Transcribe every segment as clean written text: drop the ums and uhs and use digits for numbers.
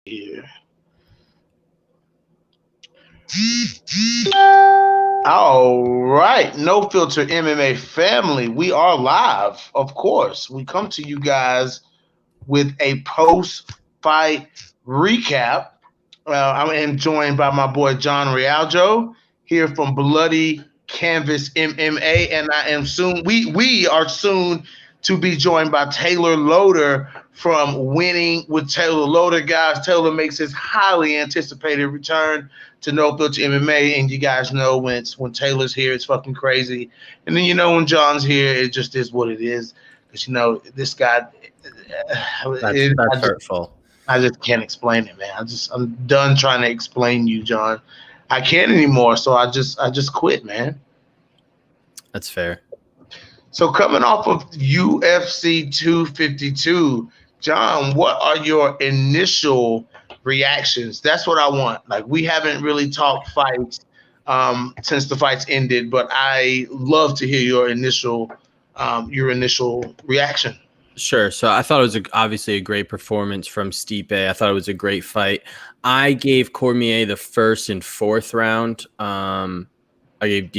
Here. All right, no filter MMA family. We are live, of course. We come to you guys with a post-fight recap. I am joined by my boy John Realejo here from Bloody Canvas MMA, and I am soon. We are soon to be joined by Taylor Loder from Winning with Taylor Loder. Guys, Taylor makes his highly anticipated return to No Filter MMA, and you guys know when Taylor's here, it's fucking crazy, and then when John's here, it just is what it is. Because this guy, That's hurtful. I just can't explain it, man. I'm done trying to explain you, John. I can't anymore, so I just quit, man. That's fair. So coming off of UFC 252, John, what are your initial reactions? That's what I want. Like, we haven't really talked fights since the fights ended, but I love to hear your initial reaction. Sure. So I thought it was obviously a great performance from Stipe. I thought it was a great fight. I gave Cormier the first and fourth round. I gave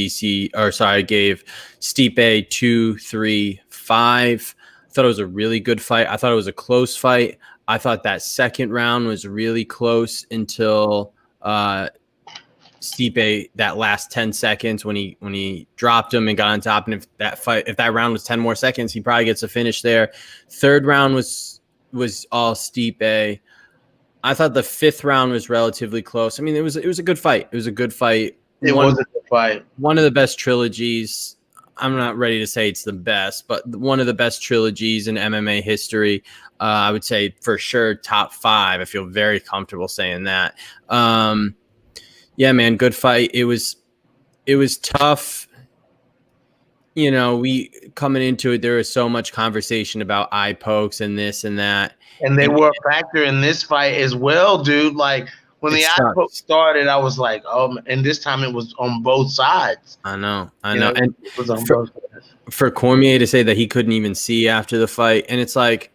Stipe 2, 3, 5. I thought it was a really good fight. I thought it was a close fight. I thought that second round was really close until Stipe, that last 10 seconds when he dropped him and got on top. And if that round was 10 more seconds, he probably gets a finish there. Third round was all Stipe. I thought the fifth round was relatively close. I mean, it was a good fight. It was a good fight. It was a good fight. One of the best trilogies. I'm not ready to say it's the best, but one of the best trilogies in MMA history. I would say for sure top 5. I feel very comfortable saying that. Yeah, man, good fight. It was tough. We coming into it, there was so much conversation about eye pokes and this and that. And they were a factor in this fight as well, dude. Like, when the eye poke started, I was like, oh, and this time it was on both sides. I know. And it was on both sides. For Cormier to say that he couldn't even see after the fight, and it's like,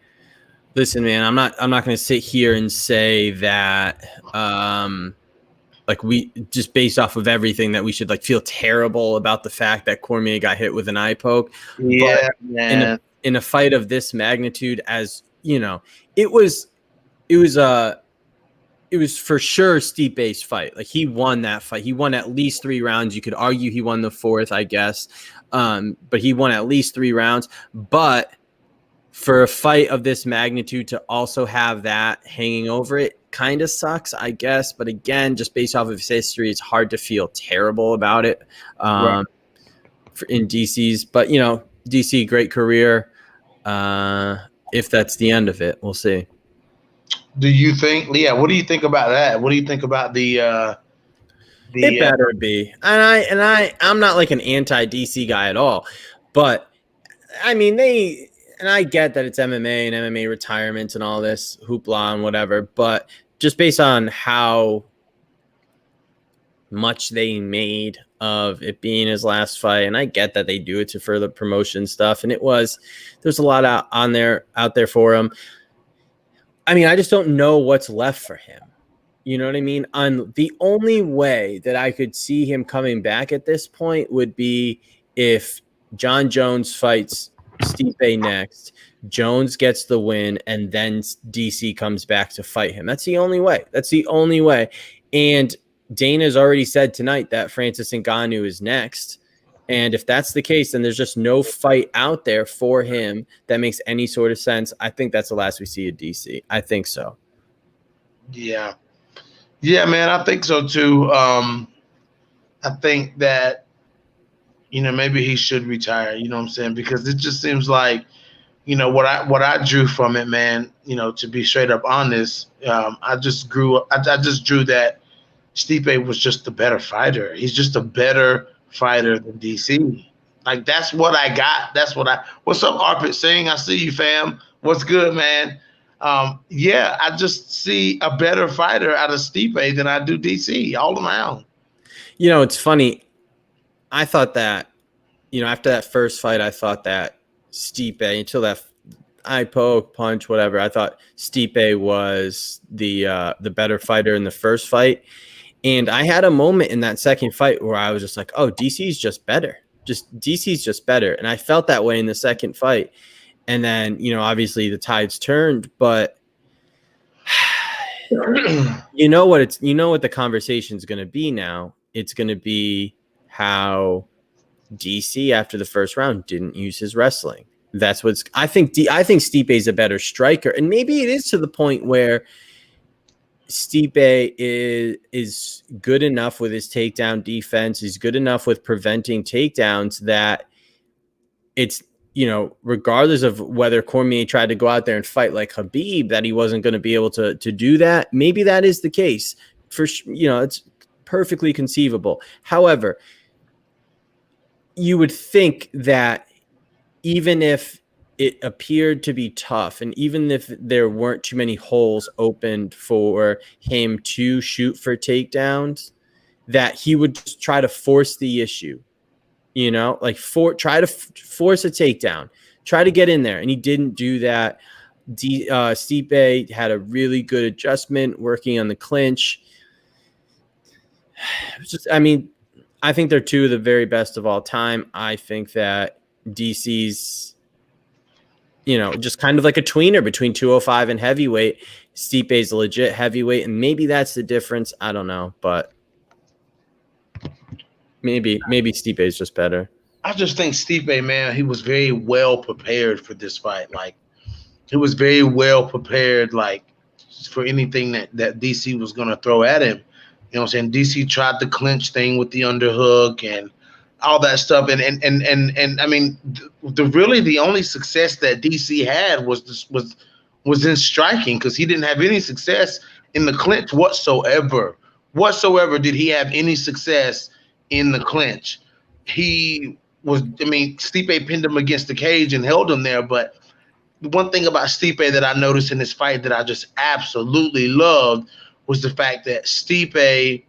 listen, man, I'm not going to sit here and say that like we just based off of everything that we should like feel terrible about the fact that Cormier got hit with an eye poke. Yeah, but in a fight of this magnitude, as it was for sure Stipe's fight. Like, he won that fight. He won at least 3 rounds. You could argue he won the 4th, I guess. But he won at least 3 rounds. But for a fight of this magnitude to also have that hanging over it kind of sucks, I guess. But again, just based off of his history, it's hard to feel terrible about it in DC's. But, DC, great career. If that's the end of it, we'll see. Do you think, Leah, what do you think about that? What do you think about the it better be. And I'm not like an anti-DC guy at all. But, I mean, and I get that it's MMA and MMA retirements and all this hoopla and whatever, but just based on how much they made of it being his last fight, and I get that they do it to further promotion stuff, and there's a lot out there for him. I mean, I just don't know what's left for him. You know what I mean? The only way that I could see him coming back at this point would be if John Jones fights Stipe next, Jones gets the win, and then DC comes back to fight him. That's the only way. And Dana's already said tonight that Francis Ngannou is next. And if that's the case, then there's just no fight out there for him that makes any sort of sense. I think that's the last we see of DC. I think so. Yeah. Yeah, man, I think so too. I think that, maybe he should retire, you know what I'm saying? Because it just seems like, what I drew from it, man, to be straight up honest, I just drew that Stipe was just a better fighter. He's just a better fighter than DC. Like, that's what I got. What's up, Arpit Singh? I see you, fam. What's good, man? Yeah, I just see a better fighter out of Stipe than I do DC all around. It's funny. I thought that, after that first fight, I thought that Stipe, eye poke, punch, whatever. I thought Stipe was the better fighter in the first fight. And I had a moment in that second fight where I was just like, oh, DC's just better. DC's just better. And I felt that way in the second fight. And then, obviously the tides turned, but you know what the conversation is going to be now. It's going to be how DC after the first round didn't use his wrestling. That's what's. I think Stipe is a better striker, and maybe it is to the point where Stipe is good enough with his takedown defense. He's good enough with preventing takedowns that it's, regardless of whether Cormier tried to go out there and fight like Khabib, that he wasn't going to be able to do that. Maybe that is the case. It's perfectly conceivable. However, you would think that even if it appeared to be tough, and even if there weren't too many holes opened for him to shoot for takedowns, that he would just try to force the issue, try to force a takedown, try to get in there. And he didn't do that. Stipe had a really good adjustment working on the clinch. I think they're two of the very best of all time. I think that DC's, just kind of like a tweener between 205 and heavyweight. Stipe's a legit heavyweight, and maybe that's the difference. I don't know, but maybe Stipe is just better. I just think Stipe, man, he was very well prepared for this fight. Like, he was very well prepared, like, for anything that DC was going to throw at him. You know what I'm saying? DC tried the clinch thing with the underhook and all that stuff. And I mean, the only success that DC had was in striking, because he didn't have any success in the clinch whatsoever. Whatsoever did he have any success in the clinch. Stipe pinned him against the cage and held him there. But the one thing about Stipe that I noticed in this fight that I just absolutely loved was the fact that Stipe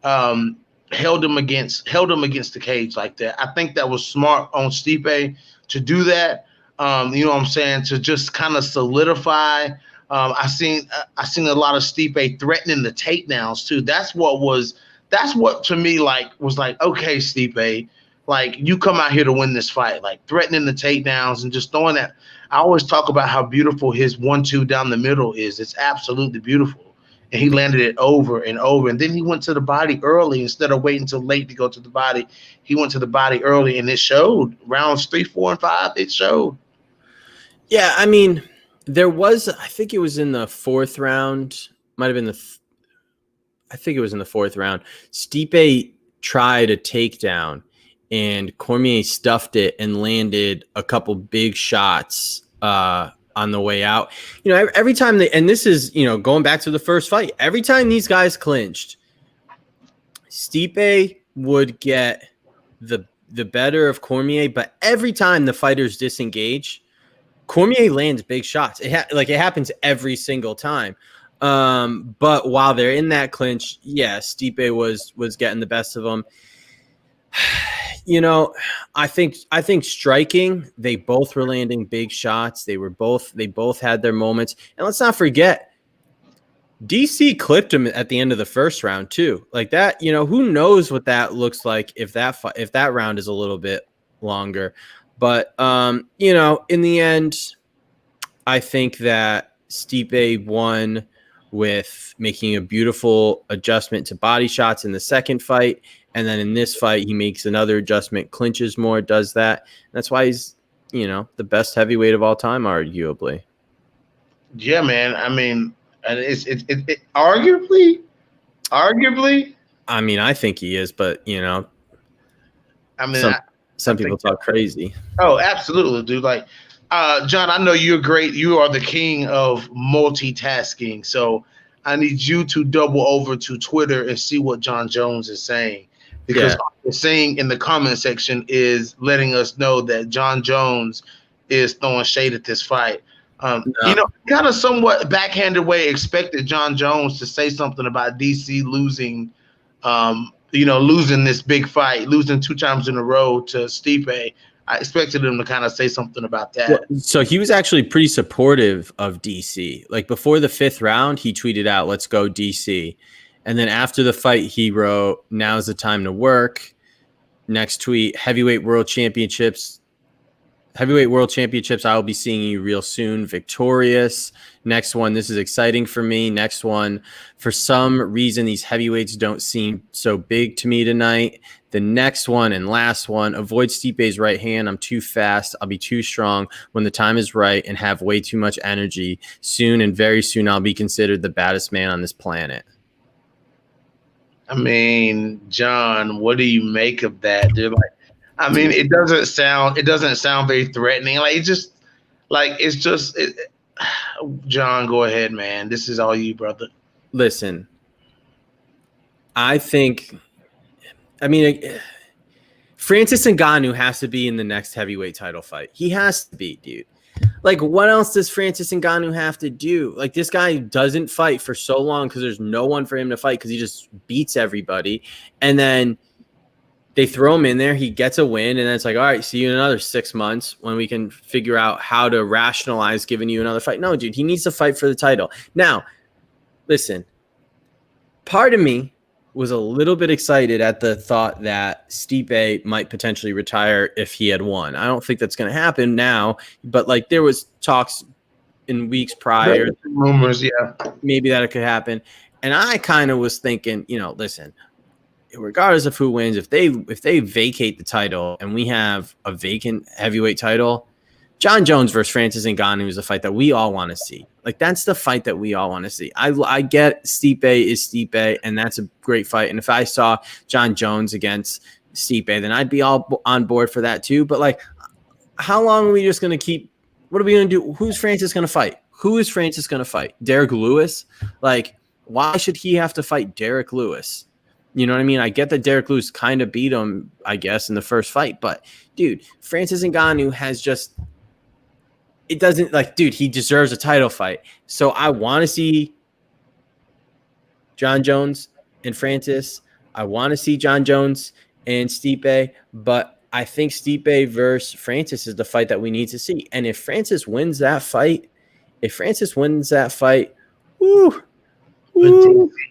held him against the cage like that. I think that was smart on Stipe to do that. You know what I'm saying? To just kind of solidify. I seen a lot of Stipe threatening the takedowns too. That's what to me was like, okay, Stipe, like, you come out here to win this fight, like threatening the takedowns and just throwing that. I always talk about how beautiful his 1-2 down the middle is. It's absolutely beautiful. And he landed it over and over. And then he went to the body early instead of waiting until late to go to the body. He went to the body early, and it showed. Rounds 3, 4, and 5, it showed. Yeah, I mean, there was, I think it was in the fourth round, might have been I think it was in the fourth round. Stipe tried a takedown, and Cormier stuffed it and landed a couple big shots on the way out. Every time and this is, going back to the first fight, every time these guys clinched, Stipe would get the better of Cormier, but every time the fighters disengage, Cormier lands big shots. It happens every single time. But while they're in that clinch, yeah, Stipe was getting the best of them. I think striking, they both were landing big shots. They both had their moments. And let's not forget, DC clipped him at the end of the first round too. Like that, who knows what that looks like if that round is a little bit longer. But in the end, I think that Stipe won with making a beautiful adjustment to body shots in the second fight. And then in this fight, he makes another adjustment, clinches more, does that. That's why he's, the best heavyweight of all time, arguably. Yeah, man. I mean, it's arguably. I mean, I think he is, but I mean, some people talk crazy. Oh, absolutely, dude. Like, John, I know you're great. You are the king of multitasking. So I need you to double over to Twitter and see what John Jones is saying. Because what they're saying in the comment section is letting us know that John Jones is throwing shade at this fight. Kind of somewhat backhanded way expected John Jones to say something about DC losing, losing this big fight, losing 2 times in a row to Stipe. I expected him to kind of say something about that. Well, so he was actually pretty supportive of DC. Like before the 5th round, he tweeted out, "Let's go DC." And then after the fight, he wrote, "Now's the time to work." Next tweet, heavyweight world championships, I will be seeing you real soon. Victorious. Next one, this is exciting for me. Next one, for some reason, these heavyweights don't seem so big to me tonight. The next one and last one, avoid Stipe's right hand. I'm too fast. I'll be too strong when the time is right and have way too much energy. Soon and very soon, I'll be considered the baddest man on this planet. I mean, John, what do you make of that? Dude, like, I mean, it doesn't sound very threatening. Like John, go ahead, man. This is all you, brother. Listen, Francis Ngannou has to be in the next heavyweight title fight. He has to be, dude. Like, what else does Francis Ngannou have to do? Like, this guy doesn't fight for so long because there's no one for him to fight because he just beats everybody. And then they throw him in there. He gets a win. And then it's like, all right, see you in another 6 months when we can figure out how to rationalize giving you another fight. No, dude, he needs to fight for the title. Now, listen, part of me was a little bit excited at the thought that Stipe might potentially retire if he had won. I don't think that's going to happen now, but like there was talks in weeks prior, rumors, yeah, maybe that it could happen. And I kind of was thinking, listen, regardless of who wins, if they vacate the title and we have a vacant heavyweight title, John Jones versus Francis Ngannou is a fight that we all want to see. Like, that's the fight that we all want to see. I get Stipe is Stipe, and that's a great fight. And if I saw John Jones against Stipe, then I'd be all on board for that too. But, like, how long are we just going to keep – what are we going to do? Who's Francis going to fight? Who is Francis going to fight? Derek Lewis? Like, why should he have to fight Derek Lewis? You know what I mean? I get that Derek Lewis kind of beat him, I guess, in the first fight. But, dude, Francis Ngannou has just – it doesn't like, dude, he deserves a title fight. So I want to see John Jones and Francis. I want to see John Jones and Stipe, but I think Stipe versus Francis is the fight that we need to see. And if Francis wins that fight, woo.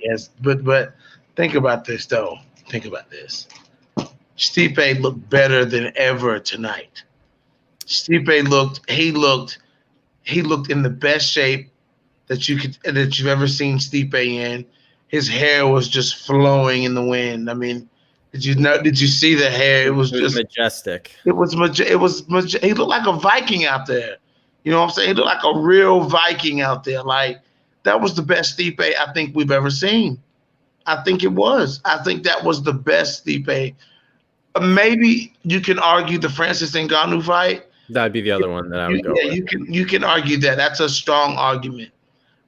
Yes, but think about this though. Think about this. Stipe looked better than ever tonight. Stipe looked in the best shape that you've ever seen Stipe in. His hair was just flowing in the wind. I mean, did you see the hair? It was just majestic. He looked like a Viking out there. You know what I'm saying? He looked like a real Viking out there. Like, that was the best Stipe I think we've ever seen. I think it was. I think that was the best Stipe. Maybe you can argue the Francis Ngannou fight. That'd be the other one that I would go with. You can argue that. That's a strong argument.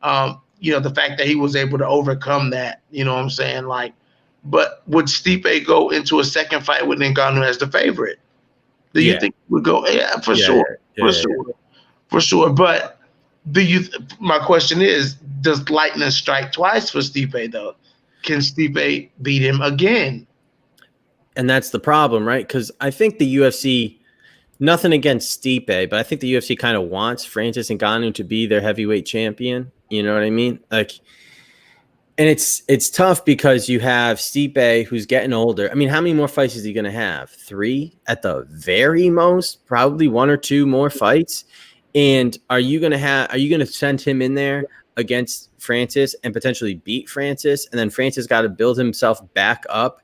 The fact that he was able to overcome that, you know what I'm saying? Like, but would Stipe go into a second fight with Ngannou as the favorite? Do you think he would go? Yeah, for sure. But my question is, does lightning strike twice for Stipe though? Can Stipe beat him again? And that's the problem, right? Because I think the UFC, nothing against Stipe, but I think the UFC kind of wants Francis Ngannou to be their heavyweight champion. You know what I mean? Like, and it's tough because you have Stipe who's getting older. I mean, how many more fights is he going to have? 3 at the very most, probably 1 or 2 more fights. And are you going to send him in there against Francis and potentially beat Francis? And then Francis got to build himself back up.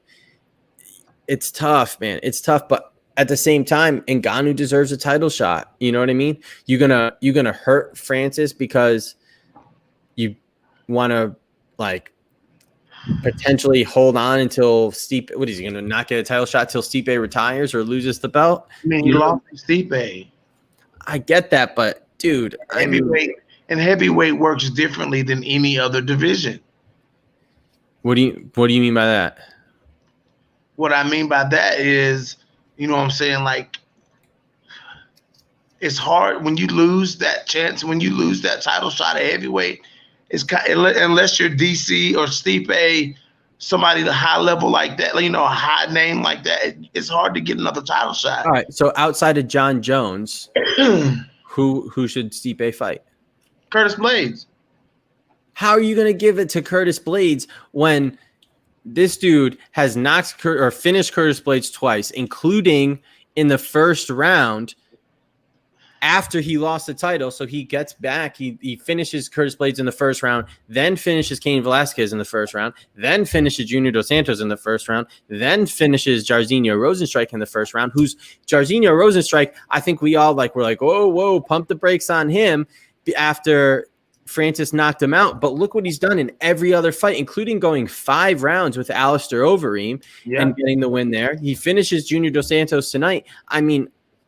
It's tough, man. It's tough, but at the same time, Ngannou deserves a title shot. You know what I mean? You're gonna hurt Francis because you want to like potentially hold on until Stipe. What is he gonna not get a title shot till Stipe retires or loses the belt? I mean, you lost Stipe. I get that, but dude, heavyweight works differently than any other division. What do you mean by that? What I mean by that is, you know what I'm saying? Like, it's hard when you lose that chance, when you lose that title shot at heavyweight. It's unless you're DC or Stipe somebody the high level like that, a high name like that, it's hard to get another title shot. All right. So outside of John Jones, who should Stipe fight? Curtis Blades. How are you going to give it to Curtis Blades when this dude has knocked or finished Curtis Blades twice, including in the first round after he lost the title? So he gets back, he finishes Curtis Blades in the first round, then finishes Cain Velasquez in the first round, then finishes Junior Dos Santos in the first round, then finishes Jairzinho Rosenstrike in the first round, who's Jairzinho Rosenstrike. I think we all we're like, whoa, pump the brakes on him after Francis knocked him out. But look what he's done in every other fight, including going 5 rounds with Alistair Overeem and getting the win there. He finishes Junior Dos Santos tonight. I mean,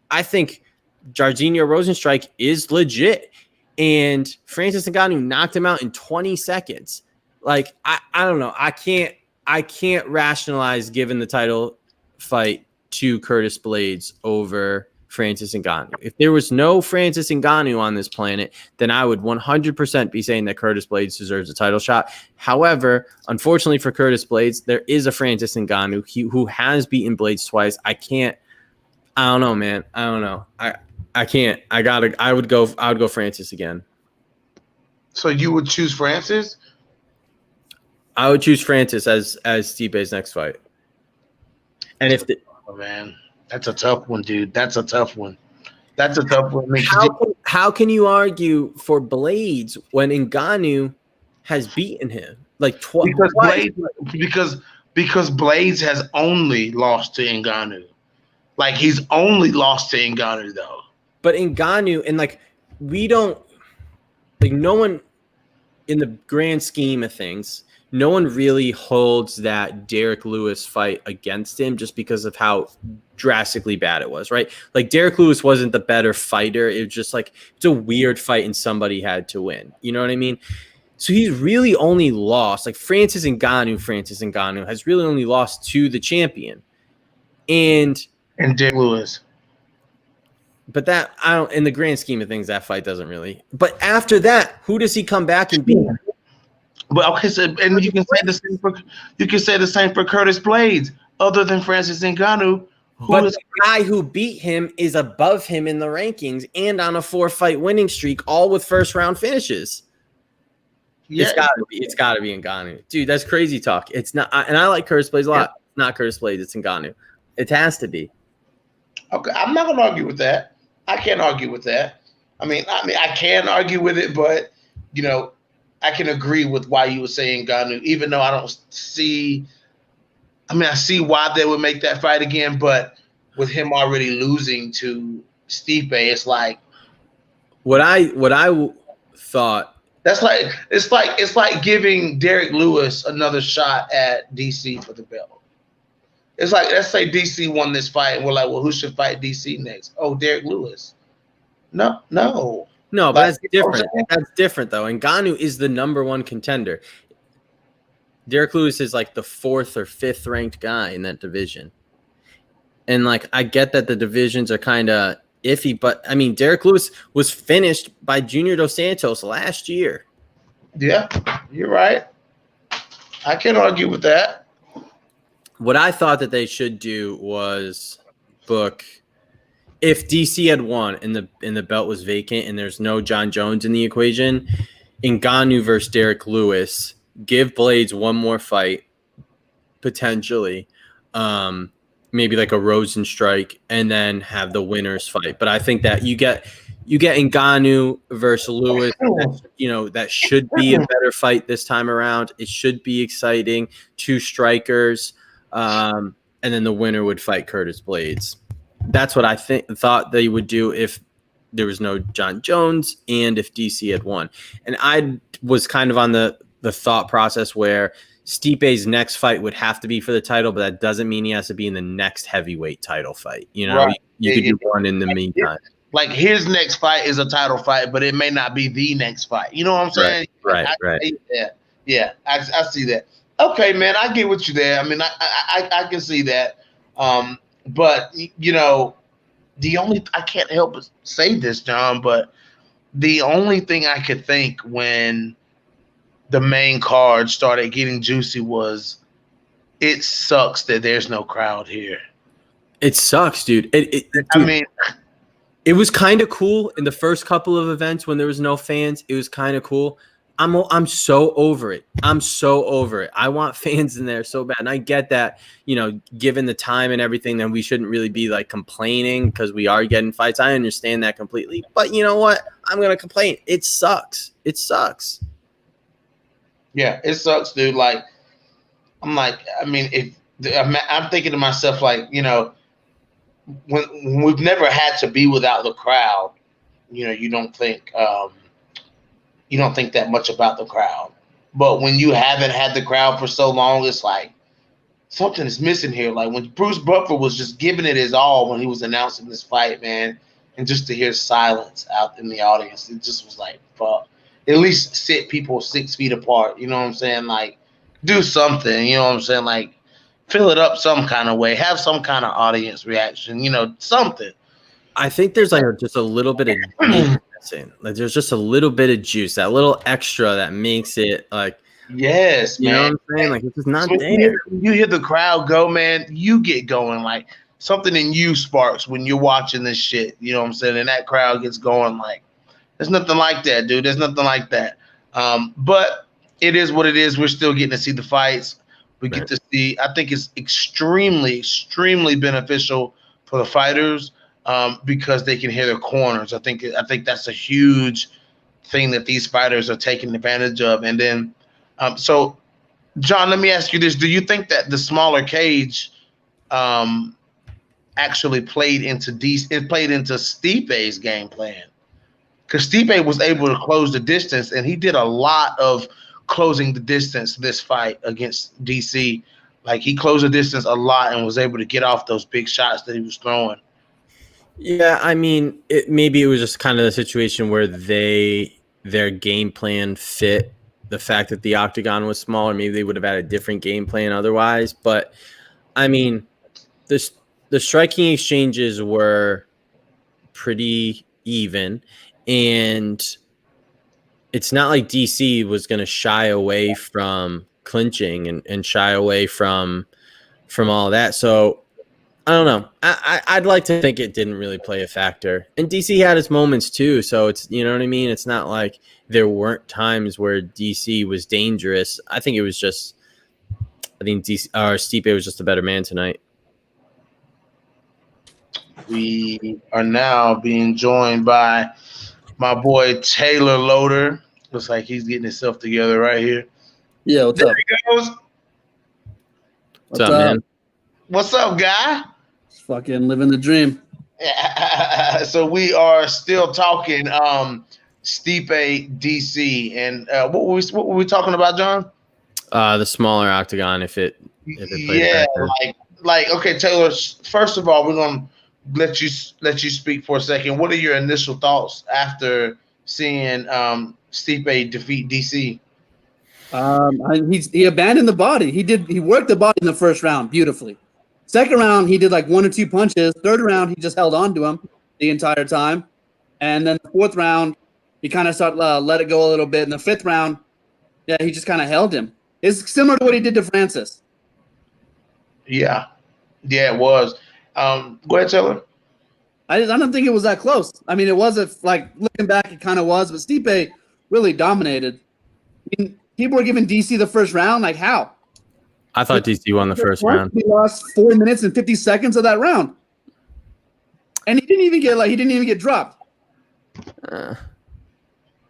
I think Jairzinho Rosenstrike is legit, and Francis Ngannou knocked him out in 20 seconds. Like, I don't know. I can't rationalize giving the title fight to Curtis Blades over Francis Ngannou. If there was no Francis Ngannou on this planet, then I would 100% be saying that Curtis Blades deserves a title shot. However, unfortunately for Curtis Blades, there is a Francis Ngannou who has beaten Blades twice. I don't know, man. I don't know. I can't. I would go Francis again. So you would choose Francis? I would choose Francis as Stipe's next fight. And if oh man, that's a tough one, dude. That's a tough one. I mean, how can you argue for Blades when Ngannou has beaten him like twice? Because Blades has only lost to Ngannou. Like, he's only lost to Ngannou though. But Ngannou, and we don't, no one in the grand scheme of things, no one really holds that Derek Lewis fight against him just because of how drastically bad it was, right? Like, Derek Lewis wasn't the better fighter. It was just it's a weird fight and somebody had to win. You know what I mean? So he's really only lost, Francis Ngannou has really only lost to the champion. And Derek Lewis. But that, in the grand scheme of things, that fight doesn't really. But after that, who does he come back and beat? But okay, so and you can say the same for Curtis Blades, other than Francis Ngannou. But the guy who beat him is above him in the rankings and on a 4-fight winning streak, all with first round finishes. Yeah, it's gotta be Ngannou, dude. That's crazy talk. It's not, and I like Curtis Blades a lot. It's not Curtis Blades, it's Ngannou. It has to be. Okay, I'm not gonna argue with that. I can't argue with that. I mean, I can argue with it, but I can agree with why you were saying Ngannou, even though I don't see. I mean, I see why they would make that fight again, but with him already losing to Stipe, it's like what I thought. That's it's like giving Derek Lewis another shot at DC for the belt. It's like, let's say DC won this fight, and we're like, well, who should fight DC next? Oh, Derek Lewis. No, but that's different. That's different, though. Ngannou is the #1 contender. Derek Lewis is the 4th or 5th ranked guy in that division. And I get that the divisions are kind of iffy, but I mean, Derek Lewis was finished by Junior Dos Santos last year. Yeah, you're right. I can't argue with that. What I thought that they should do was book, if DC had won and the belt was vacant and there's no John Jones in the equation, Ngannou versus Derek Lewis, give Blades one more fight, potentially, maybe a Rosenstrike, and then have the winners fight. But I think that you get Ngannou versus Lewis. That should be a better fight this time around. It should be exciting. 2 strikers. And then the winner would fight Curtis Blades. That's what I thought they would do if there was no John Jones and if DC had won. And I was kind of on the thought process where Stipe's next fight would have to be for the title, but that doesn't mean he has to be in the next heavyweight title fight. Right. You could do one in the meantime. His next fight is a title fight, but it may not be the next fight. You know what I'm saying? Right. Yeah, I see that. Okay, man, I get what you there. I mean, I can see that. But the only, I can't help but say this, John, but the only thing I could think when the main card started getting juicy was it sucks that there's no crowd here. It sucks, dude. Dude, I mean, it was kind of cool in the first couple of events when there was no fans. It was kind of cool. I'm so over it. I'm so over it. I want fans in there so bad. And I get that, given the time and everything, then we shouldn't really be like complaining because we are getting fights. I understand that completely. But you know what? I'm going to complain. It sucks. It sucks. Yeah, it sucks, dude. Like, I'm thinking to myself, like, when we've never had to be without the crowd, you don't think that much about the crowd. But when you haven't had the crowd for so long, it's like something is missing here. Like when Bruce Buffer was just giving it his all when he was announcing this fight, man, and just to hear silence out in the audience, it just was like, fuck. At least sit people 6 feet apart. You know what I'm saying? Like, do something. You know what I'm saying? Like, fill it up some kind of way. Have some kind of audience reaction. Something. I think there's like just a little bit of missing. Like there's just a little bit of juice, that little extra that makes it like. Yes, you man. know what I'm saying? Like it's just not so there. You hear the crowd go, man. You get going. Like something in you sparks when you're watching this shit. You know what I'm saying? And that crowd gets going. Like there's nothing like that, dude. There's nothing like that. But it is what it is. We're still getting to see the fights. We get to see. I think it's extremely, extremely beneficial for the fighters. Because they can hear their corners. I think that's a huge thing that these fighters are taking advantage of. And then, so John, let me ask you this: do you think that the smaller cage actually played into Stipe's game plan? Because Stipe was able to close the distance, and he did a lot of closing the distance this fight against DC. Like he closed the distance a lot and was able to get off those big shots that he was throwing. Yeah, I mean, maybe it was just kind of the situation where their game plan fit the fact that the Octagon was smaller. Maybe they would have had a different game plan otherwise. But, I mean, the striking exchanges were pretty even. And it's not like DC was going to shy away from clinching and shy away from all that. So, I don't know. I'd like to think it didn't really play a factor. And DC had its moments too, so it's, you know what I mean? It's not like there weren't times where DC was dangerous. I think Stipe was just a better man tonight. We are now being joined by my boy Taylor Loder. Looks like he's getting himself together right here. Yeah, what's up? He goes. What's up, man? What's up, guy? Fucking living the dream. So we are still talking Stipe DC, and what were we talking about, John? The smaller Octagon, if it played a factor. like okay, Taylor. First of all, we're gonna let you speak for a second. What are your initial thoughts after seeing Stipe defeat DC? He abandoned the body. He worked the body in the first round beautifully. Second round, he did like 1 or 2 punches. Third round, he just held on to him the entire time. And then the fourth round, he kind of started let it go a little bit. In the fifth round, yeah, he just kind of held him. It's similar to what he did to Francis. Yeah, it was. Go ahead, Taylor. I don't think it was that close. I mean, it was looking back, it kind of was, but Stipe really dominated. I mean, people were giving DC the first round. Like how? I thought DC won the first round. He lost 4 minutes and 50 seconds of that round, and he didn't even get dropped.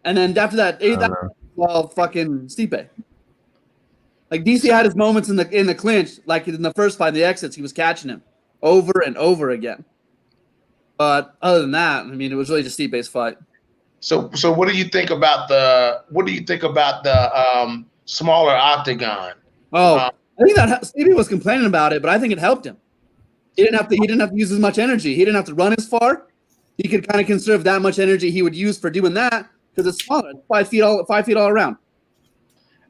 And then after that, fucking Stipe. Like DC had his moments in the clinch, like in the first fight, the exits, he was catching him over and over again. But other than that, I mean, it was really just Stipe's fight. So what do you think about the smaller Octagon? I think that Stipe was complaining about it, but I think it helped him. He didn't have to use as much energy. He didn't have to run as far. He could kind of conserve that much energy he would use for doing that because it's smaller, 5 feet all around.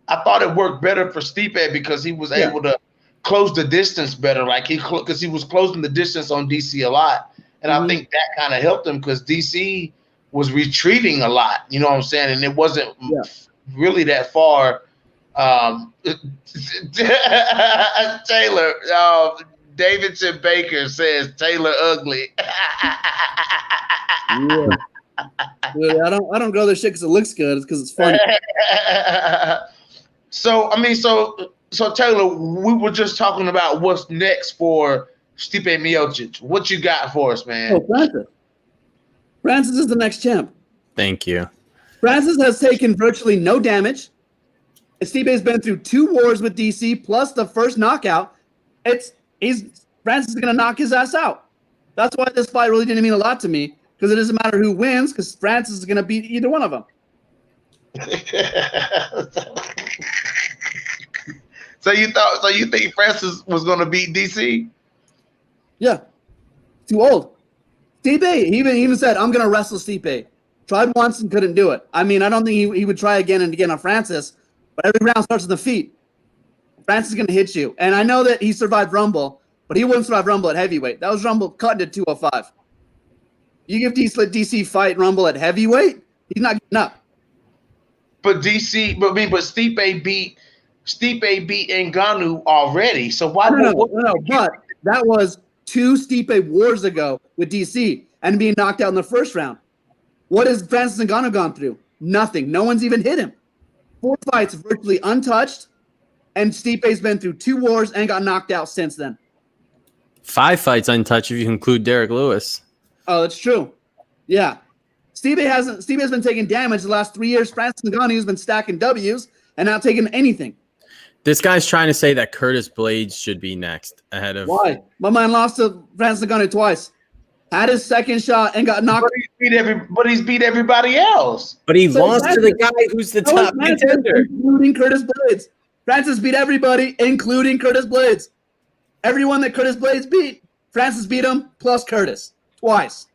I thought it worked better for Stipe because he was able to close the distance better. Like because he was closing the distance on DC a lot, and I think that kind of helped him because DC was retreating a lot. You know what I'm saying? And it wasn't really that far Taylor, Davidson Baker says Taylor ugly. Yeah. Dude, I don't go there shit because it looks good. It's because it's funny. So I mean, so Taylor, we were just talking about what's next for Stipe Miocic. What you got for us, man? Oh, Francis. Francis is the next champ. Thank you. Francis has taken virtually no damage. Stipe's been through 2 wars with DC plus the first knockout. Francis is gonna knock his ass out. That's why this fight really didn't mean a lot to me, because it doesn't matter who wins, because Francis is gonna beat either one of them. So you think Francis was gonna beat DC? Yeah, too old. Stipe he even said, "I'm gonna wrestle Stipe." Tried once and couldn't do it. I mean, I don't think he would try again and again on Francis. But every round starts with the feet. Francis is gonna hit you, and I know that he survived Rumble, but he wouldn't survive Rumble at heavyweight. That was Rumble cut into 205. You give DC fight Rumble at heavyweight, he's not getting up. But Stipe beat Ngannou already. So why? No. But that was 2 Stipe wars ago with DC and being knocked out in the first round. What has Francis Ngannou gone through? Nothing. No one's even hit him. 4 fights virtually untouched, and Stipe's been through 2 wars and got knocked out since then. 5 fights untouched if you include Derek Lewis. Oh, that's true. Yeah. Stipe has been taking damage the last 3 years. Francis Ngannou has been stacking W's and not taking anything. This guy's trying to say that Curtis Blades should be next ahead of. Why? My man lost to Francis Ngannou twice. Had his second shot and got knocked. But he's beat everybody else. But he lost to the guy who's the top contender, including Curtis Blades. Francis beat everybody, including Curtis Blades. Everyone that Curtis Blades beat, Francis beat him plus Curtis twice.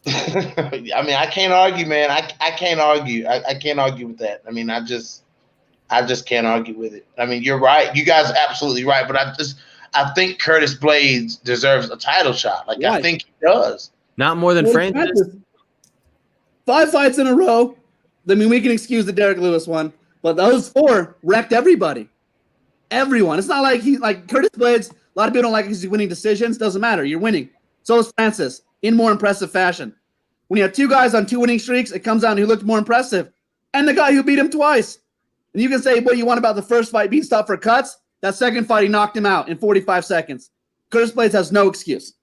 I mean, I can't argue, man. I can't argue. I can't argue with that. I mean, I just can't argue with it. I mean, you're right. You guys are absolutely right. But I think Curtis Blades deserves a title shot. Like, I think he does. Not more than Francis. 5 fights in a row. I mean, we can excuse the Derek Lewis one, but those 4 wrecked everybody. Everyone. It's not like he's like Curtis Blades. A lot of people don't like he's winning decisions. Doesn't matter. You're winning. So is Francis in more impressive fashion. When you have 2 guys on 2 winning streaks, it comes down to who looked more impressive. And the guy who beat him twice. And you can say what you want about the first fight being stopped for cuts. That second fight, he knocked him out in 45 seconds. Curtis Blades has no excuse.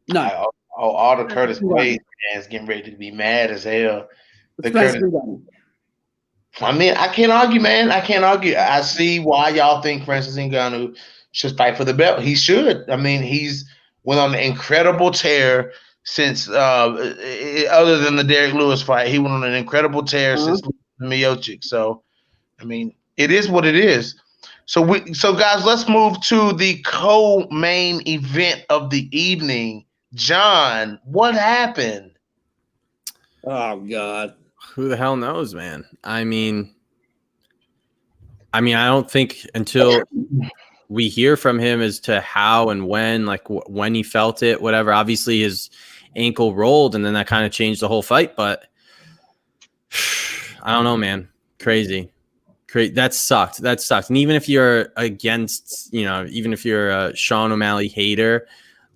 No. All the Curtis Blades fans getting ready to be mad as hell. I mean, I can't argue, man. I can't argue. I see why y'all think Francis Ngannou should fight for the belt. He should. I mean, he's went on an incredible tear since, other than the Derek Lewis fight, he went on an incredible tear since Miocic. So, I mean, it is what it is. So guys, let's move to the co-main event of the evening. John, what happened? Oh God. Who the hell knows, man? I mean, I don't think until we hear from him as to how and when, like when he felt it, whatever. Obviously, his ankle rolled, and then that kind of changed the whole fight. But I don't know, man. Crazy. That sucked. And even if you're against, even if you're a Sean O'Malley hater,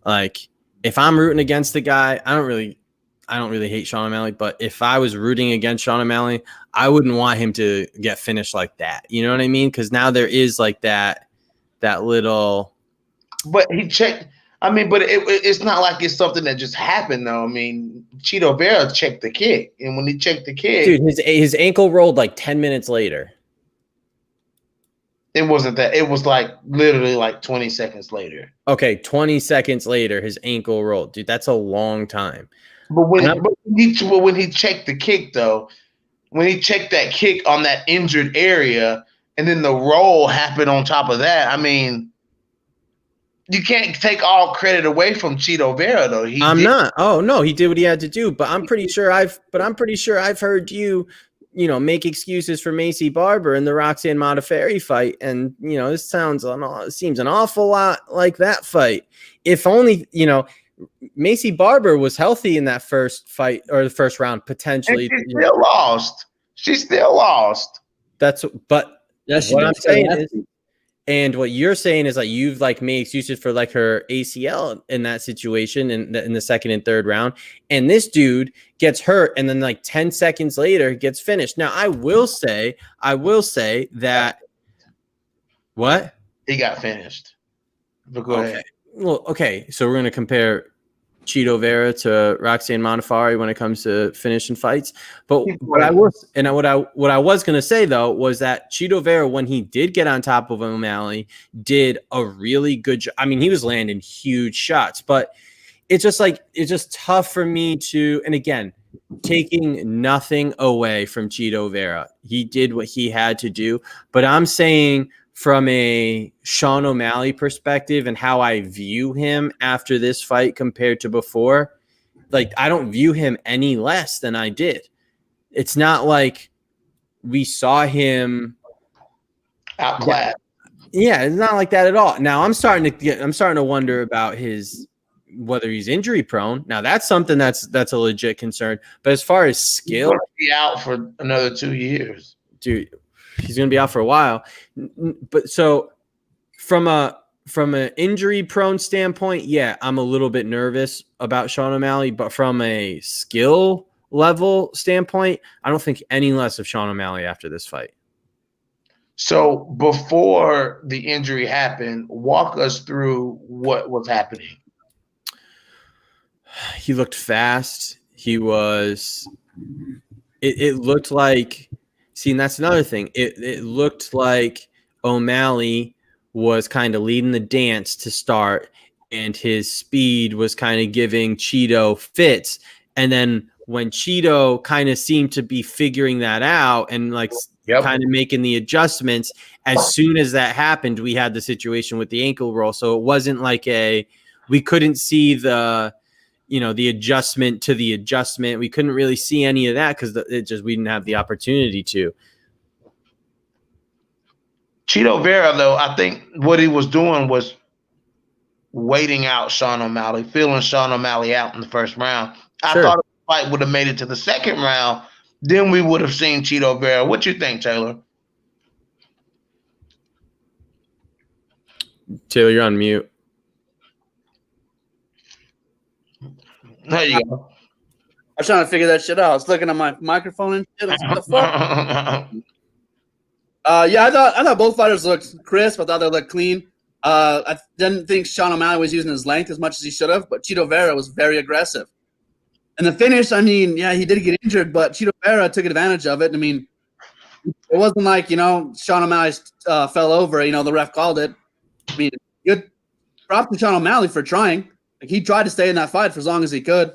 like if I'm rooting against the guy, I don't really hate Sean O'Malley, but if I was rooting against Sean O'Malley, I wouldn't want him to get finished like that. You know what I mean? Because now there is like that little. But he checked. I mean, but it's not like it's something that just happened, though. I mean, Chito Vera checked the kick, and when he checked the kick, dude, his ankle rolled like 10 minutes later. It wasn't that. It was like literally like 20 seconds later. Okay, 20 seconds later, his ankle rolled. Dude, that's a long time. But when he checked the kick, though, when he checked that kick on that injured area, and then the roll happened on top of that, I mean, you can't take all credit away from Chito Vera, though. Not. Oh no, he did what he had to do. But I'm pretty sure I've heard you make excuses for Macy Barber in the Roxanne Modafferi fight, and this seems an awful lot like that fight. If only Macy Barber was healthy in that first fight or the first round, potentially. And she still lost. She still lost. But Yeah, she what did. I'm saying is, what I'm saying is, and what you're saying is like you've like made excuses for like her ACL in that situation in the second and third round, and this dude gets hurt, and then like 10 seconds later gets finished. Now I will say that what He got finished. But go ahead. Well, okay, so we're gonna compare Cheeto Vera to Roxanne Modafferi when it comes to finishing fights. But what I was gonna say though was that Cheeto Vera, when he did get on top of O'Malley, did a really good job. I mean, he was landing huge shots, but it's just tough for me to. And again, taking nothing away from Cheeto Vera, he did what he had to do. But I'm saying, from a Sean O'Malley perspective and how I view him after this fight compared to before, like I don't view him any less than I did. It's not like we saw him outclassed. Yeah, it's not like that at all. Now I'm starting to wonder about whether he's injury prone. Now that's something that's a legit concern. But as far as skill, he's gonna be out for another 2 years, dude. He's going to be out for a while. But so from an injury prone standpoint, yeah, I'm a little bit nervous about Sean O'Malley, but from a skill level standpoint, I don't think any less of Sean O'Malley after this fight. So before the injury happened, walk us through what was happening. He looked fast. He was it looked like, see, and that's another thing. It looked like O'Malley was kind of leading the dance to start, and his speed was kind of giving Cheeto fits. And then when Cheeto kind of seemed to be figuring that out and like kind of making the adjustments, as soon as that happened, we had the situation with the ankle roll. So it wasn't like we couldn't see the adjustment to the adjustment. We couldn't really see any of that because we didn't have the opportunity to. Cheeto Vera, though, I think what he was doing was waiting out Sean O'Malley, feeling Sean O'Malley out in the first round. I thought if the fight would have made it to the second round, then we would have seen Cheeto Vera. What you think, Taylor? Taylor, you're on mute. There you go. I was trying to figure that shit out. I was looking at my microphone and shit. What the fuck? Yeah, I thought both fighters looked crisp. I thought they looked clean. I didn't think Sean O'Malley was using his length as much as he should have, but Cheeto Vera was very aggressive. And the finish, I mean, yeah, he did get injured, but Cheeto Vera took advantage of it. I mean, it wasn't like, Sean O'Malley fell over. The ref called it. I mean, good props to Sean O'Malley for trying. Like, he tried to stay in that fight for as long as he could.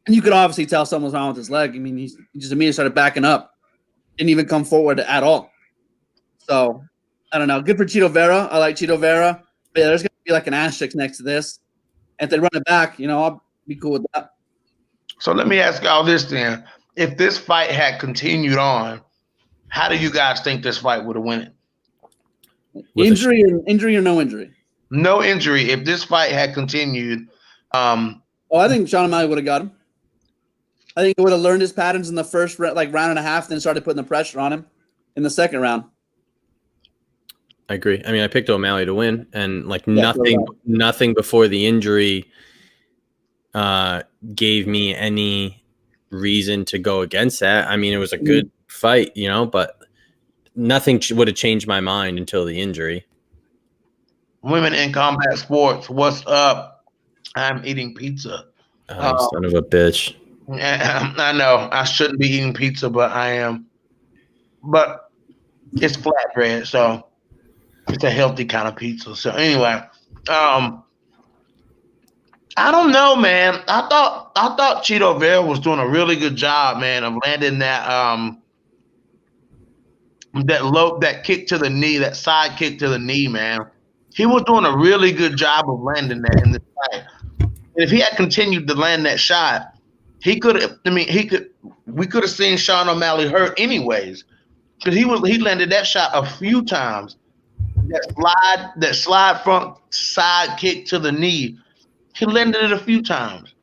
And you could obviously tell something was wrong with his leg. I mean, he just immediately started backing up. Didn't even come forward at all. So, I don't know. Good for Cheeto Vera. I like Cheeto Vera. But yeah, there's going to be like an asterisk next to this. And if they run it back, I'll be cool with that. So let me ask y'all this then. If this fight had continued on, how do you guys think this fight would have won it? Injury or no injury? No injury. If this fight had continued. I think Sean O'Malley would have got him. I think he would have learned his patterns in the first round and a half, then started putting the pressure on him in the second round. I agree. I mean, I picked O'Malley to win, and nothing before the injury gave me any reason to go against that. I mean, it was a good fight, but nothing would have changed my mind until the injury. Women in combat sports, what's up? I'm eating pizza. Son of a bitch. I know I shouldn't be eating pizza, but I am. But it's flatbread, so it's a healthy kind of pizza. So anyway, I don't know, man. I thought Cheeto Vera was doing a really good job, man, of landing that kick to the knee, that side kick to the knee, man. He was doing a really good job of landing that in this fight. And if he had continued to land that shot, we could have seen Sean O'Malley hurt anyways. Because he landed that shot a few times. That slide front side kick to the knee. He landed it a few times.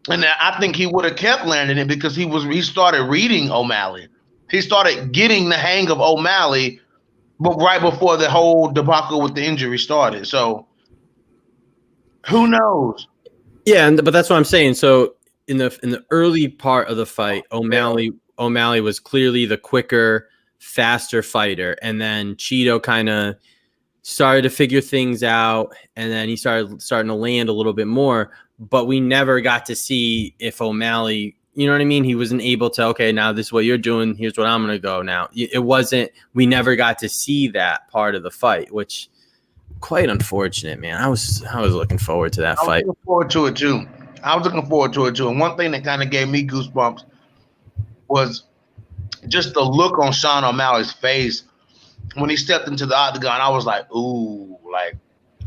And I think he would have kept landing it because he started reading O'Malley. He started getting the hang of O'Malley, but right before the whole debacle with the injury started. So who knows? Yeah, but that's what I'm saying. So in the early part of the fight, O'Malley was clearly the quicker, faster fighter, and then Cheeto kind of started to figure things out, and then he starting to land a little bit more. But we never got to see if O'Malley, you know what I mean? He wasn't able to, okay, now this is what you're doing. Here's what I'm going to go now. It wasn't, we never got to see that part of the fight, which quite unfortunate, man. I was looking forward to that fight. I was looking forward to it too. And one thing that kind of gave me goosebumps was just the look on Sean O'Malley's face when he stepped into the octagon. I was like, ooh, like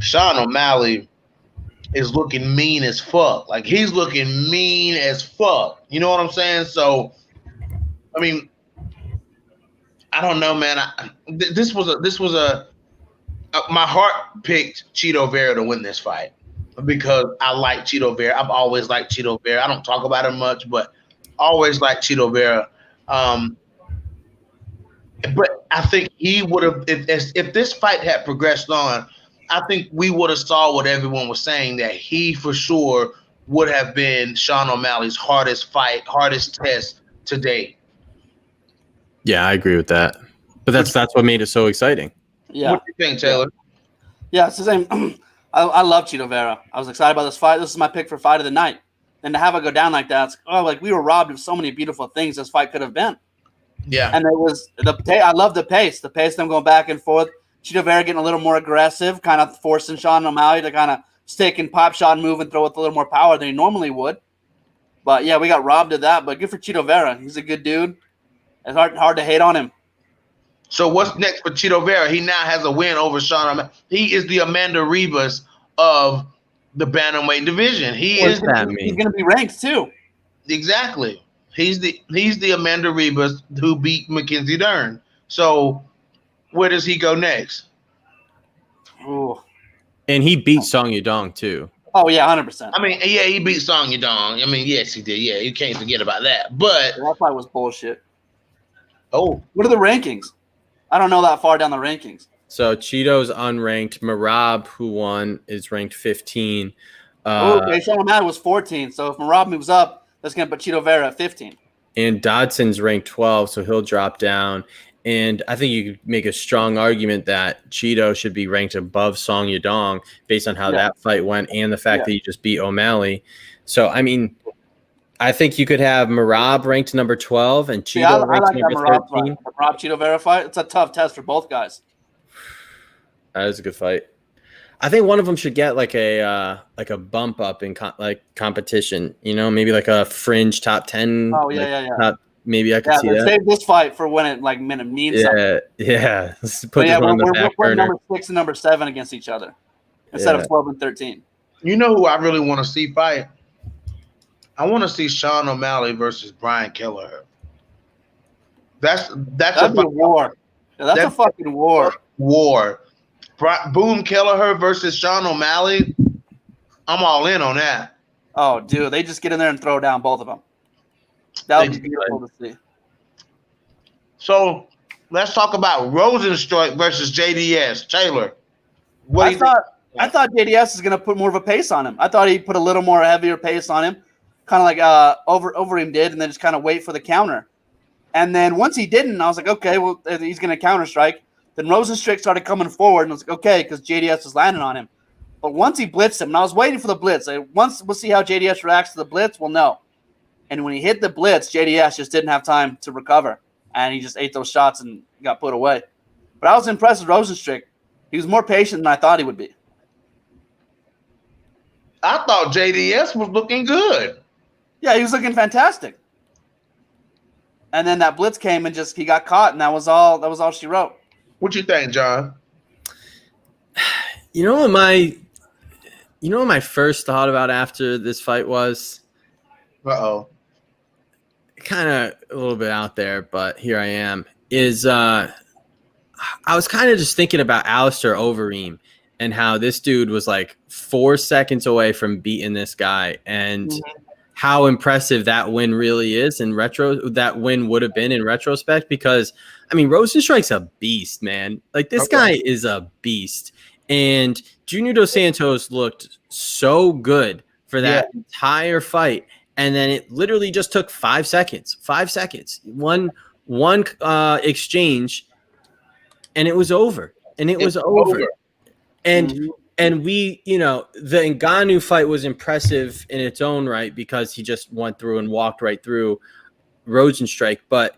Sean O'Malley is looking mean as fuck. Like he's looking mean as fuck. You know what I'm saying? So, I mean, I don't know, man. This was my heart picked Cheeto Vera to win this fight because I like Cheeto Vera. I've always liked Cheeto Vera. I don't talk about him much, but always liked Cheeto Vera. But I think he would have, if this fight had progressed on, I think we would have saw what everyone was saying, that he for sure would have been Sean O'Malley's hardest test to date. Yeah, I agree with that. But that's what made it so exciting. Yeah. What do you think, Taylor? Yeah, it's the same. I love Cheeto Vera. I was excited about this fight. This is my pick for fight of the night. And to have it go down like that, like we were robbed of so many beautiful things this fight could have been. Yeah. And it was I love the pace. The pace, them going back and forth. Cheeto Vera getting a little more aggressive, kind of forcing Sean O'Malley to kind of stick and pop shot and move and throw with a little more power than he normally would. But yeah, we got robbed of that. But good for Cheeto Vera. He's a good dude. It's hard to hate on him. So what's next for Cheeto Vera? He now has a win over Sean O'Malley. He is the Amanda Ribas of the bantamweight division. He's going to be ranked too. Exactly. He's the Amanda Ribas who beat Mackenzie Dern. So where does he go next? Ooh. And he beat Song Yadong too. Oh yeah, 100%. I mean, yeah, he beat Song Yadong. I mean, yes, he did. Yeah, you can't forget about that. But that fight was bullshit. Oh, what are the rankings? I don't know that far down the rankings. So Cheeto's unranked. Marab, who won, is ranked 15. Okay, Sean O'Malley was 14. So if Marab moves up, that's going to put Cheeto Vera at 15. And Dodson's ranked 12, so he'll drop down. And I think you could make a strong argument that Cheeto should be ranked above Song Yadong based on how that fight went and the fact that he just beat O'Malley. So, I mean, I think you could have Marab ranked number 12 and Cheeto ranked number 13. Marab Cheeto Vera fight. It's a tough test for both guys. That is a good fight. I think one of them should get like a bump up in competition. You know, maybe like a fringe top 10. Oh yeah. Maybe I could see that. Save this fight for when it means something. Yeah. Let's put this on the back burner. Number 6 and number 7 against each other instead of 12 and 13. You know who I really want to see fight? I want to see Sean O'Malley versus Brian Kelleher. That'd be a war. Yeah, that's a fucking war. Boom Kelleher versus Sean O'Malley. I'm all in on that. Oh, dude, they just get in there and throw down both of them. That would be beautiful to see. So let's talk about Rosenstein versus JDS. Taylor, I thought JDS is going to put more of a pace on him. I thought he'd put a little more heavier pace on him, kind of like Overeem did, and then just kind of wait for the counter. And then once he didn't, I was like, okay, well, he's going to counter strike. Then Rosenstein started coming forward, and I was like, okay, because JDS was landing on him. But once he blitzed him, and I was waiting for the blitz. We'll see how JDS reacts to the blitz. Well, no. And when he hit the blitz, JDS just didn't have time to recover, and he just ate those shots and got put away. But I was impressed with Rosenstein. He was more patient than I thought he would be. I thought JDS was looking good. Yeah, he was looking fantastic. And then that blitz came and he got caught, and that was all she wrote. What you think, John? You know what my first thought about after this fight was? Uh-oh. Kind of a little bit out there, but here I am. I was kind of just thinking about Alistair Overeem and how this dude was like 4 seconds away from beating this guy. And how impressive that win really is that win would have been in retrospect, because I mean, Rosenstrike's a beast, man. Like, this guy is a beast. And Junior Dos Santos looked so good for that entire fight. And then it literally just took 5 seconds. 5 seconds. One exchange, and it was over. And it was over. And we, you know, the Ngannou fight was impressive in its own right because he just went through and walked right through Rosenstrike. But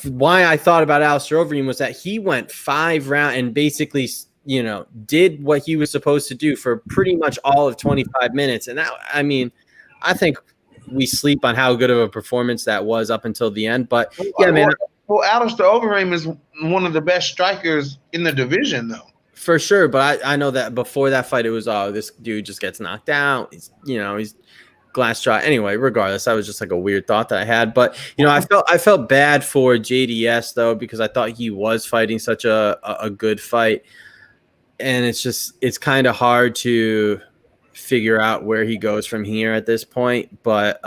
why I thought about Alistair Overeem was that he went 5 rounds and basically, you know, did what he was supposed to do for pretty much all of 25 minutes. And that, I mean, I think we sleep on how good of a performance that was up until the end. But yeah, man. Well, Alistair Overeem is one of the best strikers in the division, though. For sure, but I know that before that fight, it was, oh, this dude just gets knocked out. He's glass jaw. Anyway, regardless, that was just like a weird thought that I had. But you know, I felt bad for JDS though, because I thought he was fighting such a good fight, and it's kind of hard to figure out where he goes from here at this point. But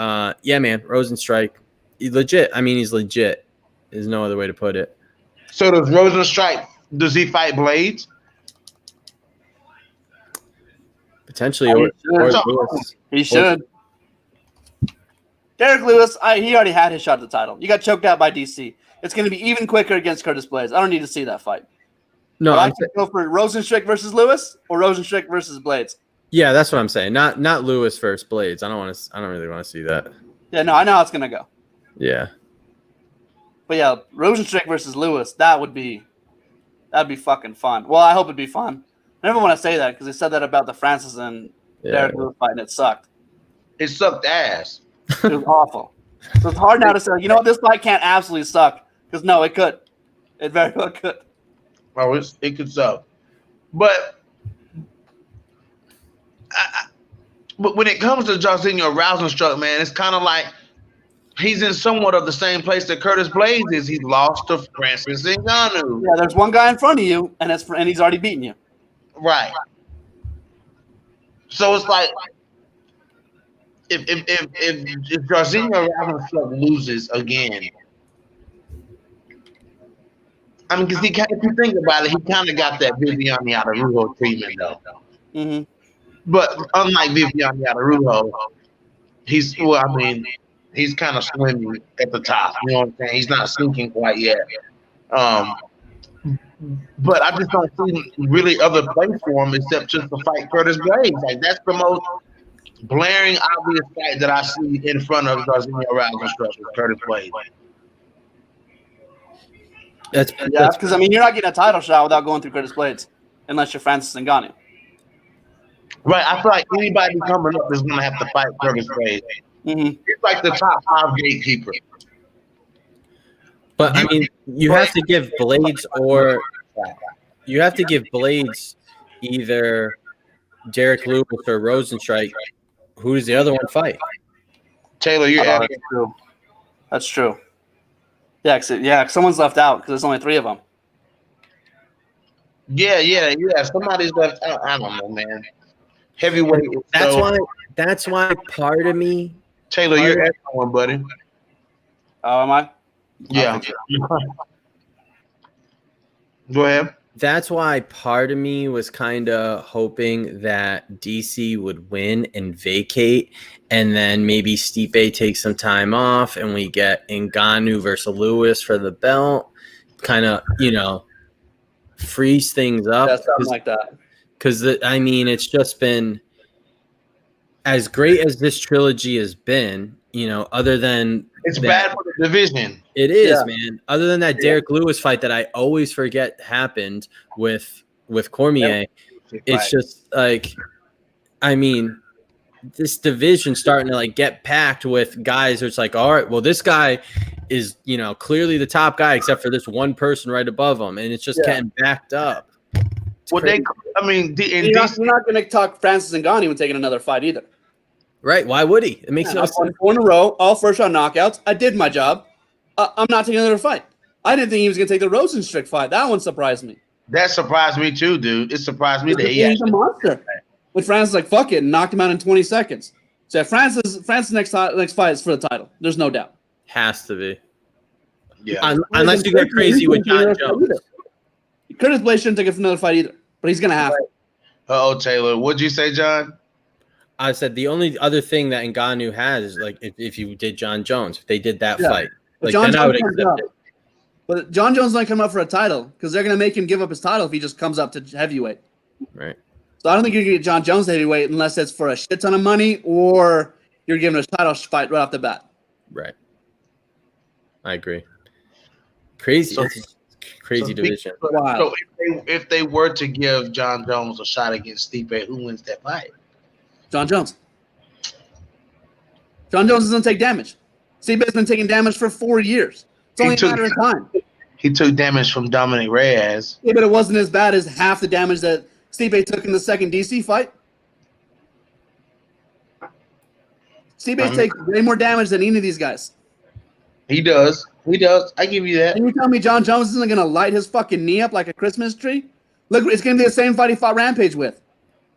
yeah, man, Rosenstrike, he's legit. I mean, he's legit. There's no other way to put it. So does Rosenstrike? Does he fight Blades? Potentially, or Lewis. He should. Derek Lewis, he already had his shot at the title. You got choked out by DC. It's going to be even quicker against Curtis Blades. I don't need to see that fight. No, I can go for Rosenstrike versus Lewis or Rosenstrike versus Blades. Yeah, that's what I'm saying. Not Lewis versus Blades. I don't really want to see that. Yeah, no, I know how it's going to go. Yeah. But yeah, Rosenstrike versus Lewis, that'd be fucking fun. Well, I hope it'd be fun. I never want to say that because they said that about the Francis and Derek Lewis fight, and it sucked. It sucked ass. It was awful. So it's hard now to say, you know what, this fight can't absolutely suck. Because no, it could. It very well could. Oh, it could suck. But when it comes to Jairzinho Rosenstruck, man, it's kind of like he's in somewhat of the same place that Curtis Blades is. He's lost to Francis Ngannou. Yeah, there's one guy in front of you, and he's already beaten you. Right. So it's like if Jairzinho Rosenstruck loses again, I mean, because if you think about it, he kind of got that Viviane Araújo treatment, though. Mm-hmm. But unlike Viviane Araújo, he's kind of swimming at the top. You know what I'm saying? He's not sinking quite yet. But I just don't see really other place for him except just to fight Curtis Blades. Like, that's the most blaring, obvious fight that I see in front of Jairzinho Rosenstruck with Curtis Blades. That's because I mean, you're not getting a title shot without going through Curtis Blades, unless you're Francis Ngannou. Right. I feel like anybody coming up is going to have to fight Curtis Blades. Mm-hmm. It's like the top 5 gatekeeper. But I mean, you have to give Blades either Derek Lewis or Rosenstrike. Who does the other one fight? Taylor, you're out. That's true. Yeah, someone's left out because there's only 3 of them. Yeah. Somebody's left out. I don't know, man. Heavyweight. That's why part of me. Taylor, you're at one, buddy. Oh, am I? Yeah. Go ahead. That's why part of me was kind of hoping that DC would win and vacate, and then maybe Stipe takes some time off, and we get Ngannou versus Lewis for the belt. Kind of, freeze things up. Yeah, something like that. Because, I mean, it's just been as great as this trilogy has been, other than it's bad for the division. It is, man. Other than that Derek Lewis fight that I always forget happened with Cormier, it's just like, I mean, this division starting to like get packed with guys who it's like, all right, well, this guy is, clearly the top guy except for this one person right above him, and it's just getting backed up. Well, you're not going to talk Francis Ngannou when taking another fight either. Right? Why would he? It makes no sense. 4 in a row, all first-round knockouts. I did my job. I'm not taking another fight. I didn't think he was going to take the Rosenstrike fight. That one surprised me. That surprised me too, dude. It surprised me that he's a monster. When Francis was like, fuck it, and knocked him out in 20 seconds. So France's next fight is for the title. There's no doubt. Has to be. Yeah. Unless you get crazy with John Jones. Curtis Blades shouldn't take it for another fight either, but he's gonna have to. Uh-oh, Taylor. What'd you say, John? I said the only other thing that Ngannou has is like if you did John Jones, if they did that fight, like then I would accept it. But John Jones might come up for a title because they're gonna make him give up his title if he just comes up to heavyweight. Right. So I don't think you're gonna get John Jones to heavyweight unless it's for a shit ton of money or you're giving a title fight right off the bat. Right. I agree. Crazy. Crazy division. Wow. So if they were to give John Jones a shot against Stipe, who wins that fight? John Jones. John Jones doesn't take damage. Stipe's been taking damage for 4 years. It's only a matter of time. He took damage from Dominic Reyes. Yeah, but it wasn't as bad as half the damage that Stipe took in the second DC fight. Stipe takes way more damage than any of these guys. He does. He does. I give you that. And you tell me John Jones isn't going to light his fucking knee up like a Christmas tree? Look, it's going to be the same fight he fought Rampage with.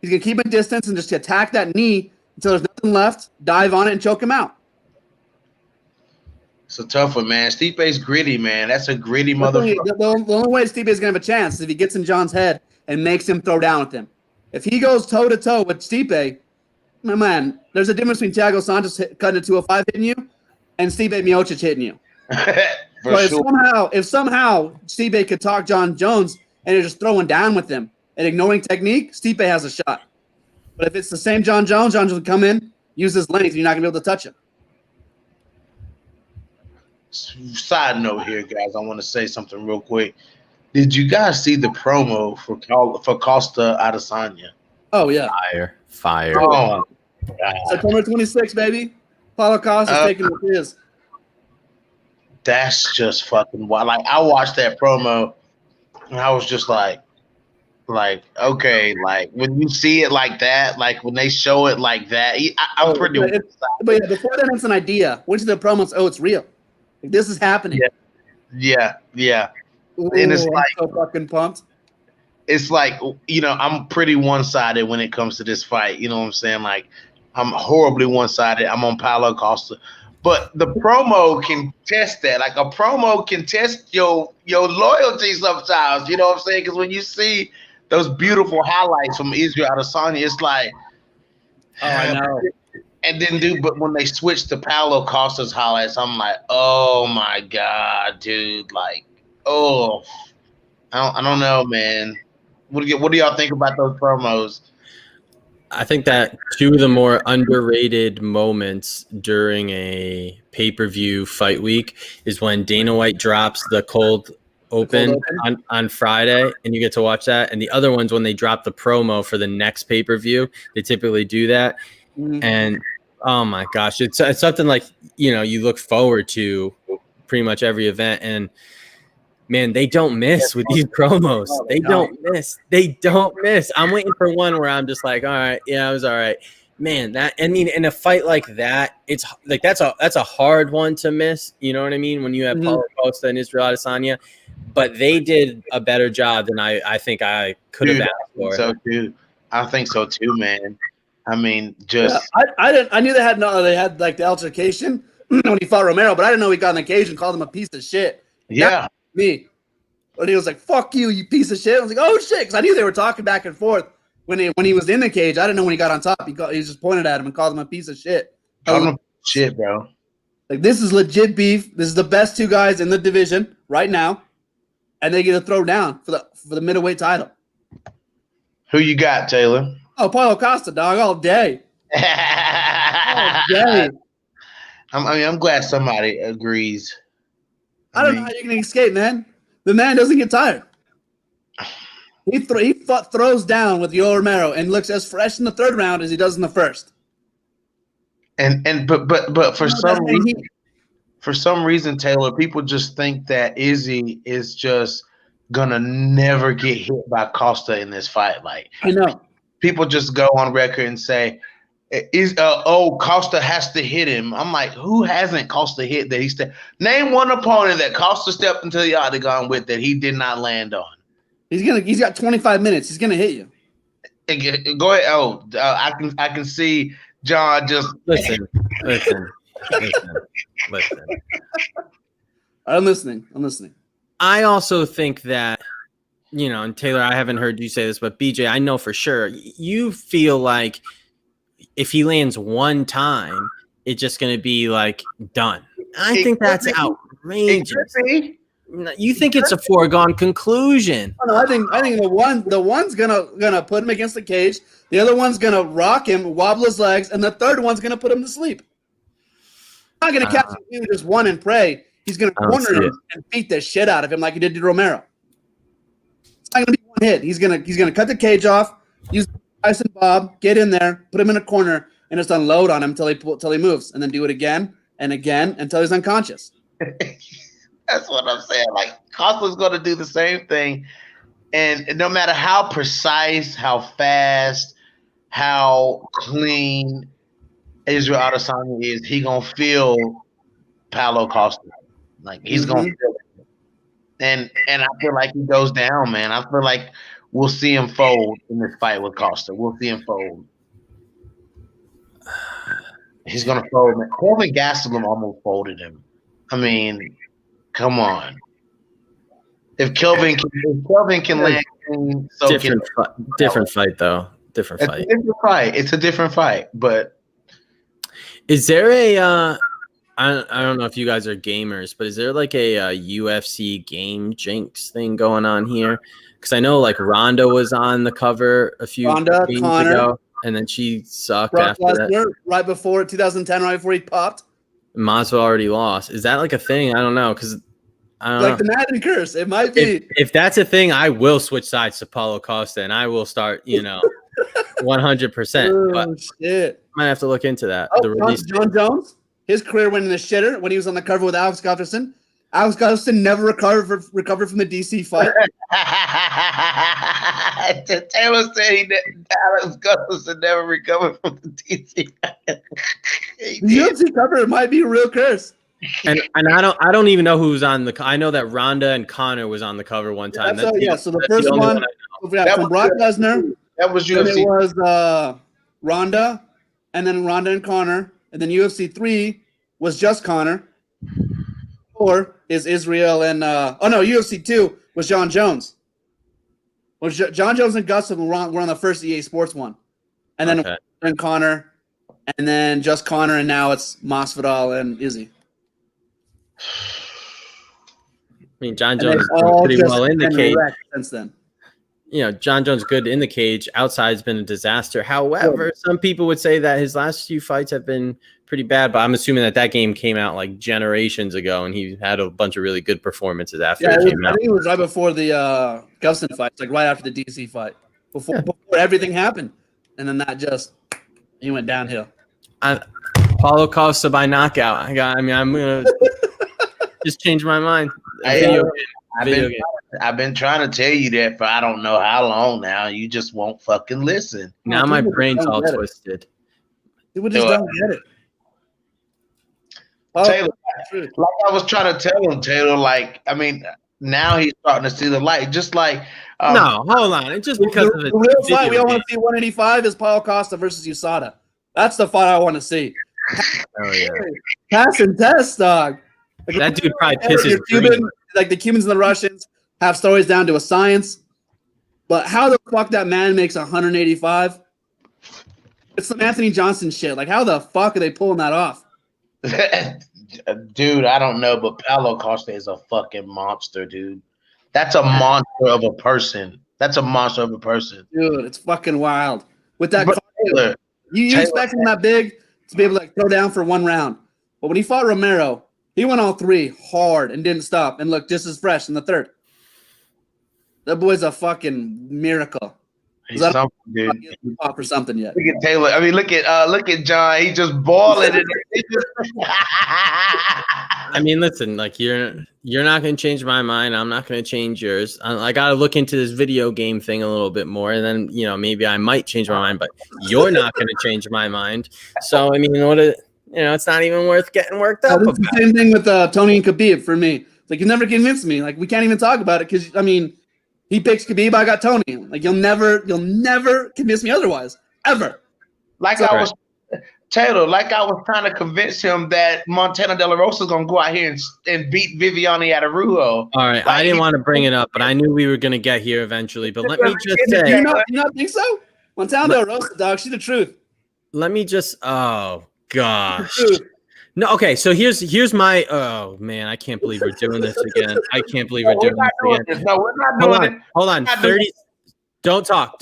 He's going to keep a distance and just attack that knee until there's nothing left, dive on it, and choke him out. It's a tough one, man. Stipe's gritty, man. That's a gritty motherfucker. The only way Stipe is going to have a chance is if he gets in John's head and makes him throw down with him. If he goes toe-to-toe with Stipe, my man, there's a difference between Thiago Santos cutting a 205 hitting you and Stipe Miocic hitting you. If somehow Stipe could talk John Jones and they're just throwing down with him and ignoring technique, Stipe has a shot. But if it's the same John Jones will come in, use his length, and you're not going to be able to touch him. Side note here, guys. I want to say something real quick. Did you guys see the promo for Costa Adesanya? Oh, yeah. Fire. Oh, September 26th, baby. Paulo Costa's taking the his. That's just fucking wild. Like, I watched that promo, and I was just like, okay, like, when you see it like that, like, when they show it like that, I'm pretty... But yeah, before that, it's an idea. Once the promos, it's real. Like, this is happening. Yeah. Ooh, And it's like... I'm so fucking pumped. It's like, I'm pretty one-sided when it comes to this fight. You know what I'm saying? Like, I'm horribly one-sided. I'm on Paulo Costa. But the promo can test that. Like, a promo can test your loyalty sometimes. You know what I'm saying? Because when you see those beautiful highlights from Israel Adesanya, it's like, oh, I know. And then, but when they switch to Paulo Costa's highlights, I'm like, oh my God, dude. Like, oh, I don't know, man. What do y'all think about those promos? I think that two of the more underrated moments during a pay-per-view fight week is when Dana White drops the cold open on Friday, and you get to watch that. And the other one's when they drop the promo for the next pay-per-view. They typically do that. Mm-hmm. And, oh, my gosh, it's something like, you look forward to pretty much every event. And, man, they don't miss with these promos. They don't miss. I'm waiting for one where I'm just like, all right, yeah, it was all right. Man, in a fight like that, it's like that's a hard one to miss. You know what I mean? When you have Paulo Costa and Israel Adesanya, but they did a better job than I think I could have asked for. I think so too, man. I mean, just I knew they had like the altercation when he fought Romero, but I didn't know he got in the cage and called him a piece of shit. Yeah. Me. But he was like, fuck you, you piece of shit. I was like, oh shit, because I knew they were talking back and forth when he was in the cage. I didn't know when he got on top. He just pointed at him and called him a piece of shit. Called him shit, bro. Like, this is legit beef. This is the best two guys in the division right now, and they get a throw down for the middleweight title. Who you got, Taylor? Oh, Paulo Costa, dog, all day. All day. I'm glad somebody agrees. I don't know how you can escape, man. The man doesn't get tired. He throws down with Yoel Romero and looks as fresh in the third round as he does in the first. But for some reason, Taylor, people just think that Izzy is just gonna never get hit by Costa in this fight. Like, I know. People just go on record and say, Costa has to hit him. I'm like, who hasn't Costa hit that name one opponent that Costa stepped into the octagon with that he did not land on. He's got 25 minutes. He's gonna hit you. Go ahead. I can see John just listen. I'm listening. I also think that, and Taylor, I haven't heard you say this, but BJ, I know for sure you feel like if he lands one time, it's just going to be like done. I think that's outrageous. You think it's a foregone conclusion? No, I think the one's gonna put him against the cage. The other one's gonna rock him, wobble his legs, and the third one's gonna put him to sleep. Not gonna catch him just one and pray. He's gonna corner him and beat the shit out of him like he did to Romero. It's not gonna be one hit. He's gonna cut the cage off, use ice and Bob, get in there, put him in a corner, and just unload on him until he moves, and then do it again and again until he's unconscious. That's what I'm saying. Like, Costa's going to do the same thing. And no matter how precise, how fast, how clean Israel Adesanya is, he going to feel Paulo Costa. Like, he's going to feel it. And I feel like he goes down, man. I feel like we'll see him fold in this fight with Costa. We'll see him fold. He's going to fold, man. Kelvin Gastelum almost folded him. I mean, come on. If Kelvin can land, so different fight though. Different fight. It's a different fight. But is there a? I don't know if you guys are gamers, but is there like a UFC game jinx thing going on here? Because I know like Ronda was on the cover a few games ago, and then she sucked after that. Right before 2010, right before he popped. Masvidal already lost. Is that like a thing? I don't know because I don't know. Like the Madden curse. It might be. If that's a thing, I will switch sides to Paulo Costa and I will start, 100%. But shit. I might have to look into that. John Jones, his career went in the shitter when he was on the cover with Alex Gustafsson. Alex Gustafsson never recovered from the DC fight. Taylor said Alex Gustafsson never recovered from the DC fight. The UFC cover might be a real curse. And I don't even know who's on the. I know that Ronda and Connor was on the cover one time. So the first one from Brock Lesnar. That was UFC. It was Ronda, and then Ronda and Connor, and then UFC 3 was just Connor. 4 is Israel and UFC 2 was John Jones. Well, John Jones and Gustafsson were on the first EA Sports one, and then Connor, and then just Connor, and now it's Masvidal and Izzy. I mean, John Jones is pretty well in the cage since then. John Jones good in the cage. Outside's been a disaster. However, some people would say that his last few fights have been pretty bad, but I'm assuming that game came out like generations ago, and he had a bunch of really good performances after it came out. I think it was right before the Gustafsson fight, like right after the DC fight, before everything happened, and then he went downhill. Paulo Costa by knockout. I'm gonna just change my mind. I've been trying to tell you that for I don't know how long now. You just won't fucking listen. Now my brain's all twisted. People just don't get it. Taylor, like I was trying to tell him, Taylor, now he's starting to see the light. Just like no, hold on. It's just because of the real fight we all want to see 185 is Paulo Costa versus USADA. That's the fight I want to see. Oh yeah. Pass and test, dog. Like, that dude probably pisses Cuban, like the Cubans and the Russians have stories down to a science. But how the fuck that man makes 185? It's some Anthony Johnson shit. Like, how the fuck are they pulling that off? Dude, I don't know, but Paulo Costa is a fucking monster, dude. That's a monster of a person. Dude, it's fucking wild. With that cardio, you expect him that big to be able to throw down for one round. But when he fought Romero, he went all 3 hard and didn't stop and looked just as fresh in the third. That boy's a fucking miracle. He's something, dude. For something yet. Look at Taylor. I mean, look at John. He just balling it. I mean, listen, like you're not going to change my mind. I'm not going to change yours. I got to look into this video game thing a little bit more, and then maybe I might change my mind. But you're not going to change my mind. So I mean, it's not even worth getting worked up. It's the same thing with Tony and Khabib for me. It's like you never convinced me. Like we can't even talk about it because he picks Khabib, I got Tony. Like you'll never convince me otherwise, ever. Like I was Taylor, like I was trying to convince him that Montana De La Rosa is going to go out here and beat Viviane Araújo. All right, like, I didn't want to bring it up, but I knew we were going to get here eventually. But let me just say, do you not think so? Montana De La Rosa, dog, she's the truth. Let me just, oh gosh. No, okay. So here's my. Oh man, I can't believe we're doing this again. I can't believe we're doing this again. No, we're not doing it. Hold on. 30. Don't talk.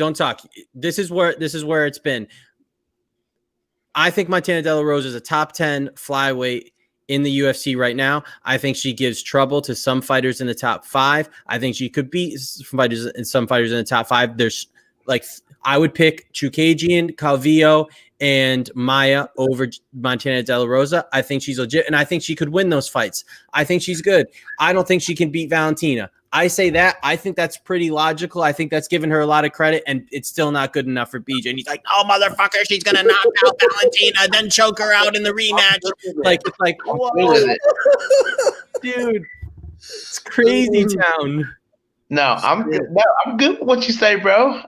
This is where it's been. I think Montana De La Rosa is a top 10 flyweight in the UFC right now. I think she gives trouble to some fighters in the top 5. I think she could beat some fighters in the top 5. There's like, I would pick Chukagian, Calvillo, and Maya over Montana De La Rosa. I think she's legit, and I think she could win those fights. I think she's good. I don't think she can beat Valentina. I say that. I think that's pretty logical. I think that's giving her a lot of credit, and it's still not good enough for BJ. And he's like, "Oh, motherfucker, she's gonna knock out Valentina, then choke her out in the rematch." It's like, whoa, dude, it's crazy town. No, I'm good with what you say, bro.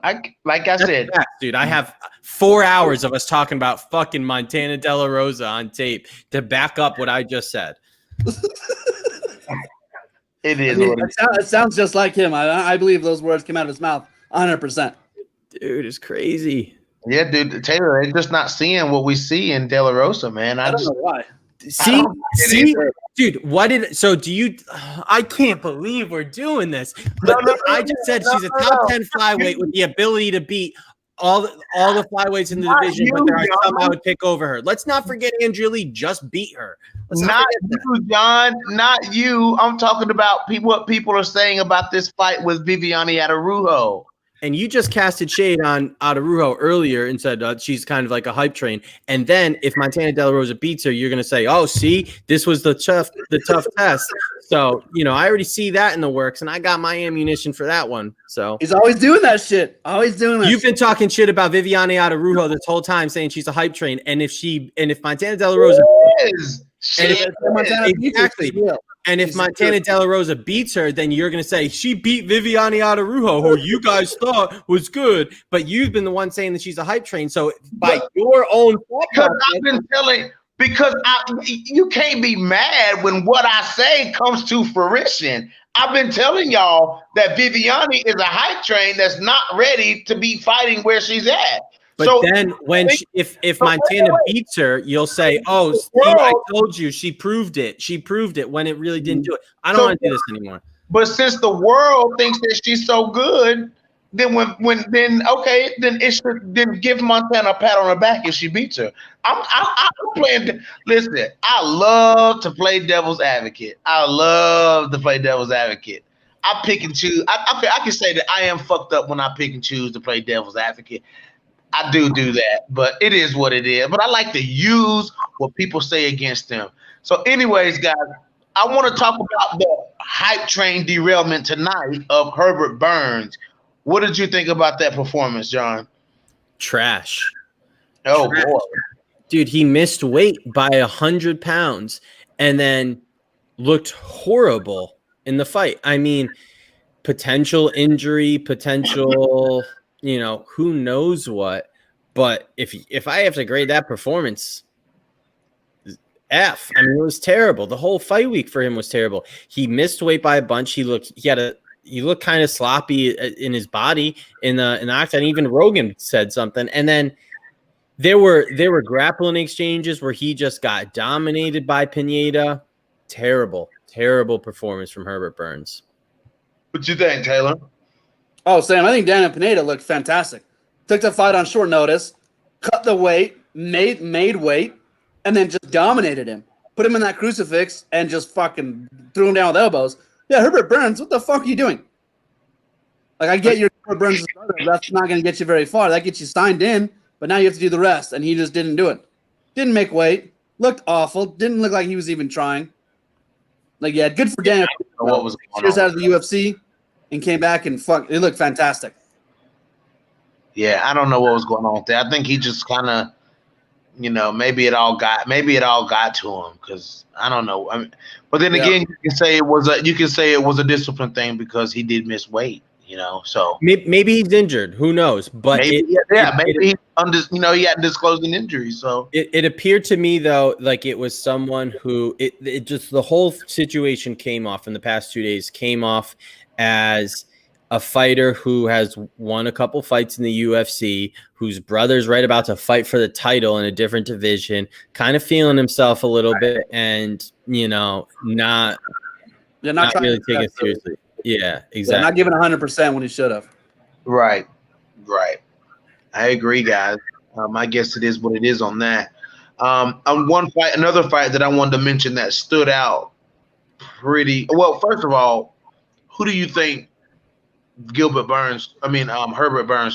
Like I said, dude, I have 4 hours of us talking about fucking Montana De La Rosa on tape to back up what I just said. It is. It sounds just like him. I believe those words came out of his mouth 100%. Dude, it's crazy. Yeah, dude. Taylor, they're just not seeing what we see in De La Rosa, man. I don't know why. See, dude, I can't believe we're doing this. But I just said she's a top 10 flyweight with the ability to beat all the flyweights in the division, but there are some I would pick over her. Let's not forget Andrea Lee just beat her. Not you, John. Not you. I'm talking about what people are saying about this fight with Viviane Araújo. And you just casted shade on Araújo earlier and said she's kind of like a hype train. And then if Montana De La Rosa beats her, you're going to say, "Oh, see, this was the tough test." So, I already see that in the works, and I got my ammunition for that one. So he's always doing that shit. You've been talking shit about Viviane Araújo this whole time, saying she's a hype train. And if Montana De La Rosa is. And if Montana De La Rosa beats her, then you're going to say she beat Viviane Araújo, who you guys thought was good, but you've been the one saying that she's a hype train. So by your own you can't be mad when what I say comes to fruition. I've been telling y'all that Viviane is a hype train that's not ready to be fighting where she's at. But then if Montana beats her, you'll say, "Oh, Steve, I told you, she proved it. She proved it when it really didn't do it." I don't want to do this anymore. But since the world thinks that she's so good, then then give Montana a pat on the back if she beats her. I'm playing. Listen, I love to play devil's advocate. I pick and choose. I can say that I am fucked up when I pick and choose to play devil's advocate. I do that, but it is what it is. But I like to use what people say against them. So anyways, guys, I want to talk about the hype train derailment tonight of Herbert Burns. What did you think about that performance, John? Trash. Oh, boy. Dude, he missed weight by 100 pounds and then looked horrible in the fight. I mean, potential injury, potential... who knows what, but if I have to grade that performance, F. I mean, it was terrible. The whole fight week for him was terrible. He missed weight by a bunch. He looked kind of sloppy in his body in the octagon. Even Rogan said something, and then there were grappling exchanges where he just got dominated by Pineda. Terrible performance from Herbert Burns. What you think, Taylor? Oh, Sam, I think Daniel Pineda looked fantastic. Took the fight on short notice, cut the weight, made weight, and then just dominated him. Put him in that crucifix and just fucking threw him down with elbows. Yeah, Herbert Burns, what the fuck are you doing? Like, I get your Herbert Burns' brother. That's not going to get you very far. That gets you signed in, but now you have to do the rest, and he just didn't do it. Didn't make weight. Looked awful. Didn't look like he was even trying. Like, yeah, good for Daniel. What was years out of the UFC. And came back and it looked fantastic. Yeah, I don't know what was going on with that. I think he just kind of, maybe it all got to him because I don't know. But then again, you can say it was a discipline thing because he did miss weight. So maybe he's injured. Who knows? But maybe he hadn't disclosed an injury. So it appeared to me though like it was someone who it just the whole situation came off in the past 2 days came off as a fighter who has won a couple fights in the UFC, whose brother's right about to fight for the title in a different division, kind of feeling himself a little bit, and not really taking it seriously. Yeah, exactly. Not giving 100% when he should have. Right. I agree, guys. I guess it is what it is on that. On another fight that I wanted to mention that stood out pretty well. First of all, who do you think Herbert Burns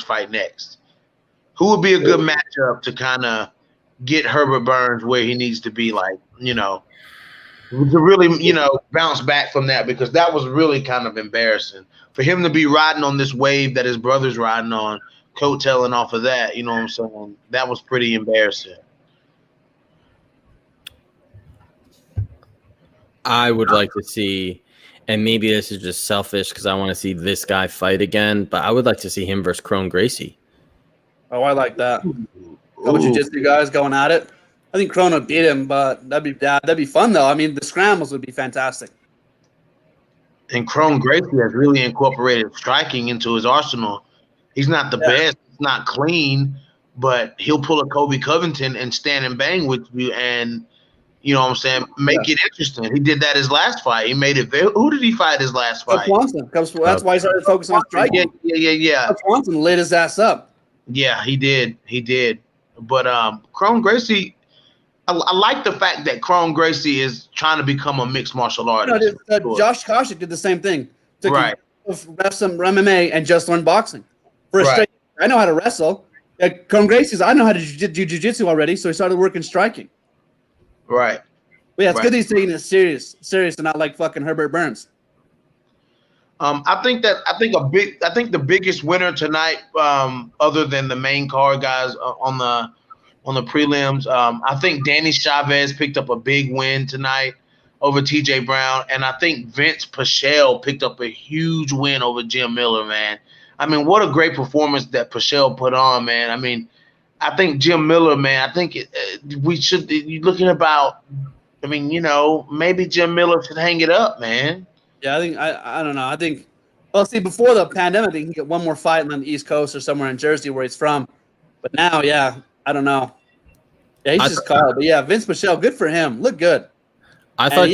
fight next? Who would be a good matchup to kind of get Herbert Burns where he needs to be, to really, bounce back from that, because that was really kind of embarrassing for him to be riding on this wave that his brother's riding on, coattailing off of that. You know what I'm saying? That was pretty embarrassing. I would like to see, and maybe this is just selfish because I want to see this guy fight again, but I would like to see him versus Crone Gracie. Oh, I like that. Couple jiu-jitsu guys going at it. I think Crone would beat him, but that'd be fun though. I mean, the scrambles would be fantastic. And Crone Gracie has really incorporated striking into his arsenal. He's not the best, it's not clean, but he'll pull a Kobe Covington and stand and bang with you, and you know what I'm saying, make it interesting. He did that his last fight. He made it very. Who did he fight his last fight? That's why he started focusing on striking. Yeah. Swanson lit his ass up. Yeah, he did. But Crone Gracie, I like the fact that Crone Gracie is trying to become a mixed martial artist. Josh Koscheck did the same thing. Right. Ref some MMA and just learned boxing. Right. I know how to wrestle. Crone Gracie's, I know how to do jiu-jitsu already, so he started working striking. Right. But yeah, it's good that he's taking it serious and not like fucking Herbert Burns. I think the biggest winner tonight, other than the main card guys on the prelims, I think Danny Chavez picked up a big win tonight over TJ Brown, and I think Vince Pichel picked up a huge win over Jim Miller, man. I mean, what a great performance that Pichel put on, man. I mean, I think Jim Miller, man, I think we should be looking about, maybe Jim Miller should hang it up, man. Yeah, I don't know. I think, before the pandemic, he can get one more fight on the East Coast or somewhere in Jersey where he's from. But now, I don't know. Yeah, he's just caught. But yeah, Vince Pichel, good for him. Look good. I thought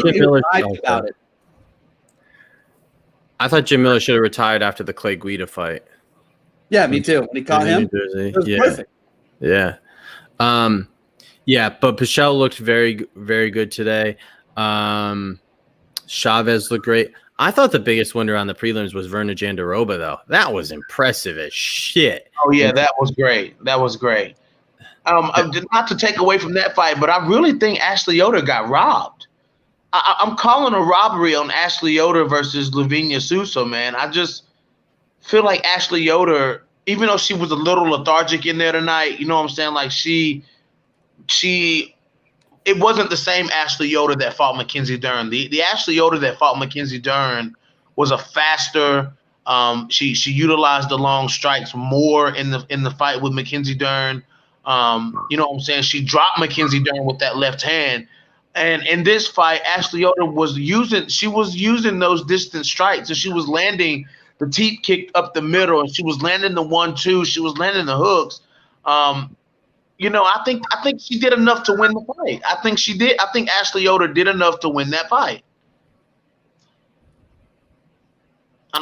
Jim Miller should have retired after the Clay Guida fight. Yeah, me too. When he caught him, it was perfect. Yeah. But Pichel looked very, very good today. Chavez looked great. I thought the biggest winner on the prelims was Verna Jandiroba, though. That was impressive as shit. Oh, yeah, that was great. Not to take away from that fight, but I really think Ashley Yoder got robbed. I'm calling a robbery on Ashley Yoder versus Lavinia Sousa, man. I just feel like Ashley Yoder, even though she was a little lethargic in there tonight, you know what I'm saying? Like it wasn't the same Ashley Yoder that fought Mackenzie Dern. The Ashley Yoder that fought Mackenzie Dern was a faster. She utilized the long strikes more in the fight with Mackenzie Dern. You know what I'm saying? She dropped Mackenzie Dern with that left hand. And in this fight, Ashley Yoder was using those distance strikes, and she was landing the teep kick up the middle, and she was landing the 1-2. She was landing the hooks. I think she did enough to win the fight. I think she did. I think Ashley Yoder did enough to win that fight. I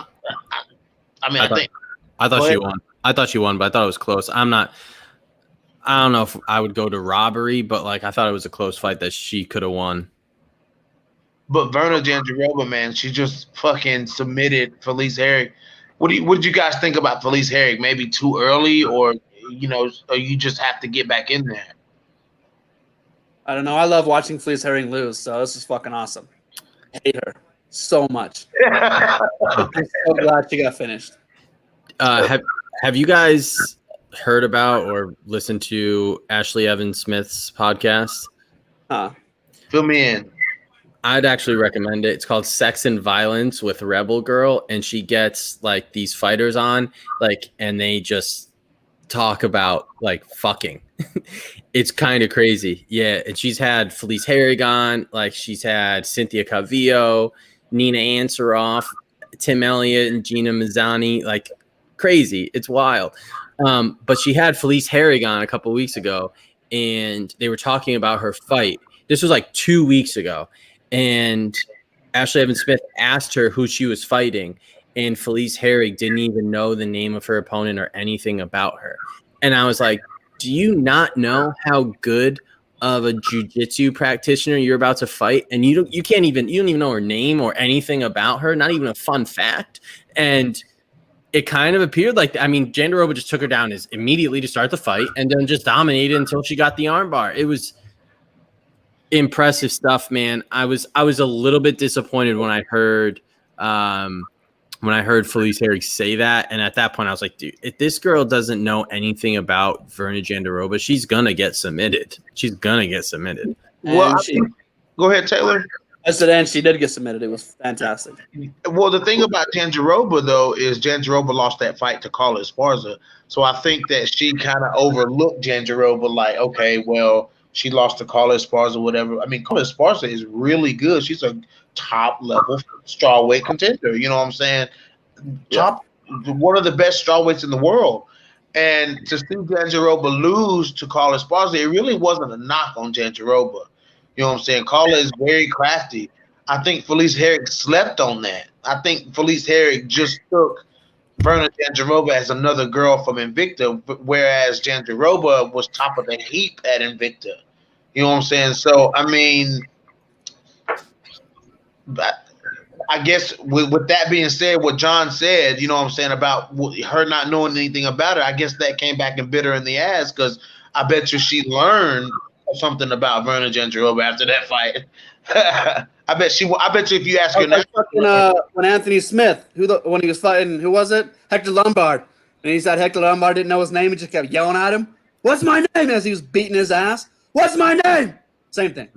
thought she won. I thought she won, but I thought it was close. I don't know if I would go to robbery, but I thought it was a close fight that she could have won. But Verna Jandiroba, man, she just fucking submitted Felice Herrig. What did you guys think about Felice Herrig? Maybe too early, or you just have to get back in there? I don't know. I love watching Felice Herrig lose, so this is fucking awesome. I hate her so much. I'm so glad she got finished. Have you guys heard about or listened to Ashley Evans Smith's podcast? Fill me in. I'd actually recommend it. It's called Sex and Violence with Rebel Girl, and she gets like these fighters on, like, and they just talk about like fucking. It's kind of crazy. Yeah, and she's had Felice Harrigan, like she's had Cynthia Calvillo, Nina Ansaroff, Tim Elliott, and Gina Mazzani, like crazy. It's wild. But she had Felice Harrigan a couple weeks ago, and they were talking about her fight. This was like 2 weeks ago, and Ashley Evans Smith asked her who she was fighting, and Felice Herrig didn't even know the name of her opponent or anything about her. And I was like, do you not know how good of a jiu-jitsu practitioner you're about to fight? And you don't even know her name or anything about her, not even a fun fact. And it kind of appeared like, I mean, Jandiroba just took her down immediately to start the fight and then just dominated until she got the armbar. It was impressive stuff, man. I was a little bit disappointed when I heard Felice Herrig say that. And at that point I was like, dude, if this girl doesn't know anything about Verna Jandiroba, she's gonna get submitted. Well, go ahead, Taylor. I said, and she did get submitted. It was fantastic. Well, the thing about Jandiroba, though, is Jandiroba lost that fight to Carla Esparza. So I think that she kind of overlooked Jandiroba, like, okay, well, she lost to Carla Esparza, whatever. I mean, Carla Esparza is really good. She's a top-level strawweight contender. You know what I'm saying? One of the best strawweights in the world. And to see Jandiroba lose to Carla Esparza, it really wasn't a knock on Jandiroba. You know what I'm saying? Carla is very crafty. I think Felice Herrig slept on that. I think Felice Herrig just took Verna Jandiroba as another girl from Invicta, whereas Jandiroba was top of the heap at Invicta. You know what I'm saying? So, I mean, I guess with that being said, what John said, you know what I'm saying, about her not knowing anything about it, I guess that came back and bit her in the ass, because I bet you she learned something about Verna Jandiroba after that fight. I bet you if you ask her now, when Anthony Smith, when he was fighting, who was it? Hector Lombard. And he said Hector Lombard didn't know his name and just kept yelling at him. What's my name? As he was beating his ass. What's my name? Same thing.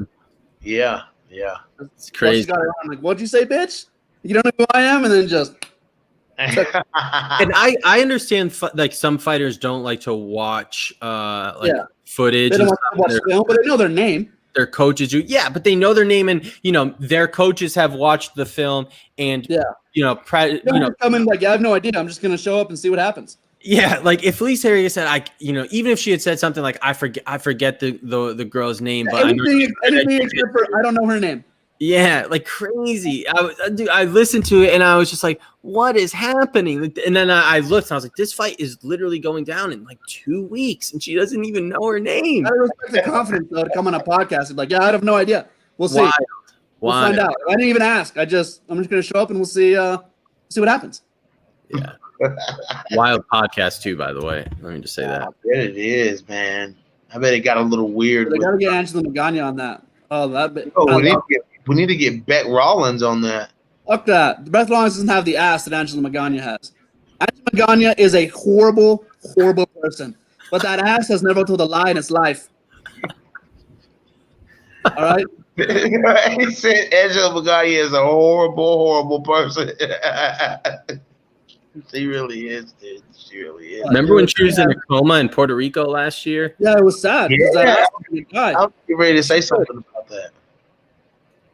Yeah. It's crazy. I'm like, what'd you say, bitch? You don't know who I am? And then just. And I understand like some fighters don't like to watch footage. They don't want to watch film, but they know their name. Their coaches do, but they know their name, and their coaches have watched the film, and come in like, I have no idea. I'm just gonna show up and see what happens. Yeah, like if Felice Herrig said, even if she had said something like, I forget the girl's name, but anything except for I don't know her name. Yeah, like crazy. I listened to it and I was just like, what is happening? And then I looked and I was like, this fight is literally going down in like 2 weeks and she doesn't even know her name. I respect the confidence though to come on a podcast and be like, I have no idea. We'll see. We'll find out. I didn't even ask. I'm just gonna show up and we'll see what happens. Yeah. Wild podcast too, by the way. Let me just say that. I bet it is, man. I bet it got a little weird. They gotta get Angela Magana on that. We need to get Beck Rollins on that. Fuck that. Beck Rollins doesn't have the ass that Angela Magana has. Angela Magana is a horrible, horrible person. But that ass has never told a lie in its life. All right? He said Angela Magana is a horrible, horrible person. She really is, dude. She really is. Remember when she was in a coma in Puerto Rico last year? Yeah, it was sad. Yeah. I was ready to say something about that.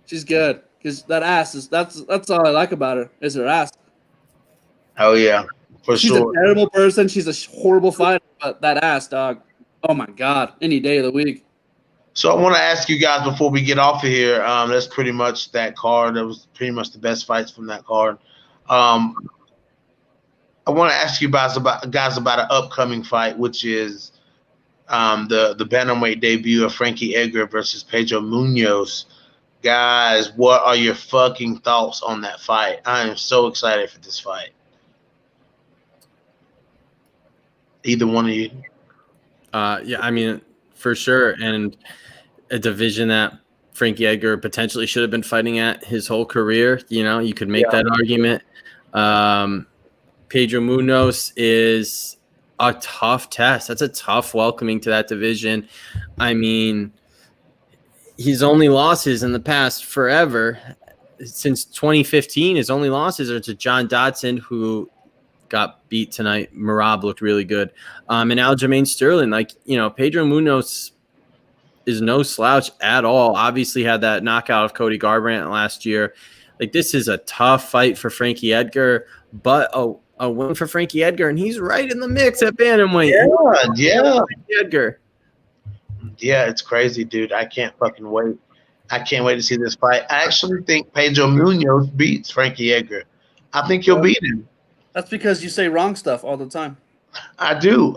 She's good because that ass is that's all I like about her is her ass. Oh yeah, for She's sure. a terrible person. She's a horrible fighter, but that ass, dog. Oh my god, any day of the week. So I want to ask you guys before we get off of here. That's pretty much that card. That was pretty much the best fights from that card. I want to ask you guys about an upcoming fight, which is the bantamweight debut of Frankie Edgar versus Pedro Munoz. Guys, what are your fucking thoughts on that fight? I am so excited for this fight. Either one of you? Yeah, I mean, for sure. And a division that Frankie Edgar potentially should have been fighting at his whole career. You could make that argument. Pedro Munoz is a tough test. That's a tough welcoming to that division. I mean, his only losses in the past forever, since 2015, his only losses are to John Dodson, who got beat tonight. Marab looked really good. And Aljamain Sterling, Pedro Munoz is no slouch at all. Obviously had that knockout of Cody Garbrandt last year. Like, this is a tough fight for Frankie Edgar, but a win for Frankie Edgar, and he's right in the mix at bantamweight. Yeah. Edgar. Yeah, it's crazy, dude. I can't fucking wait. I can't wait to see this fight. I actually think Pedro Munoz beats Frankie Edgar. I think he'll beat him. That's because you say wrong stuff all the time. I do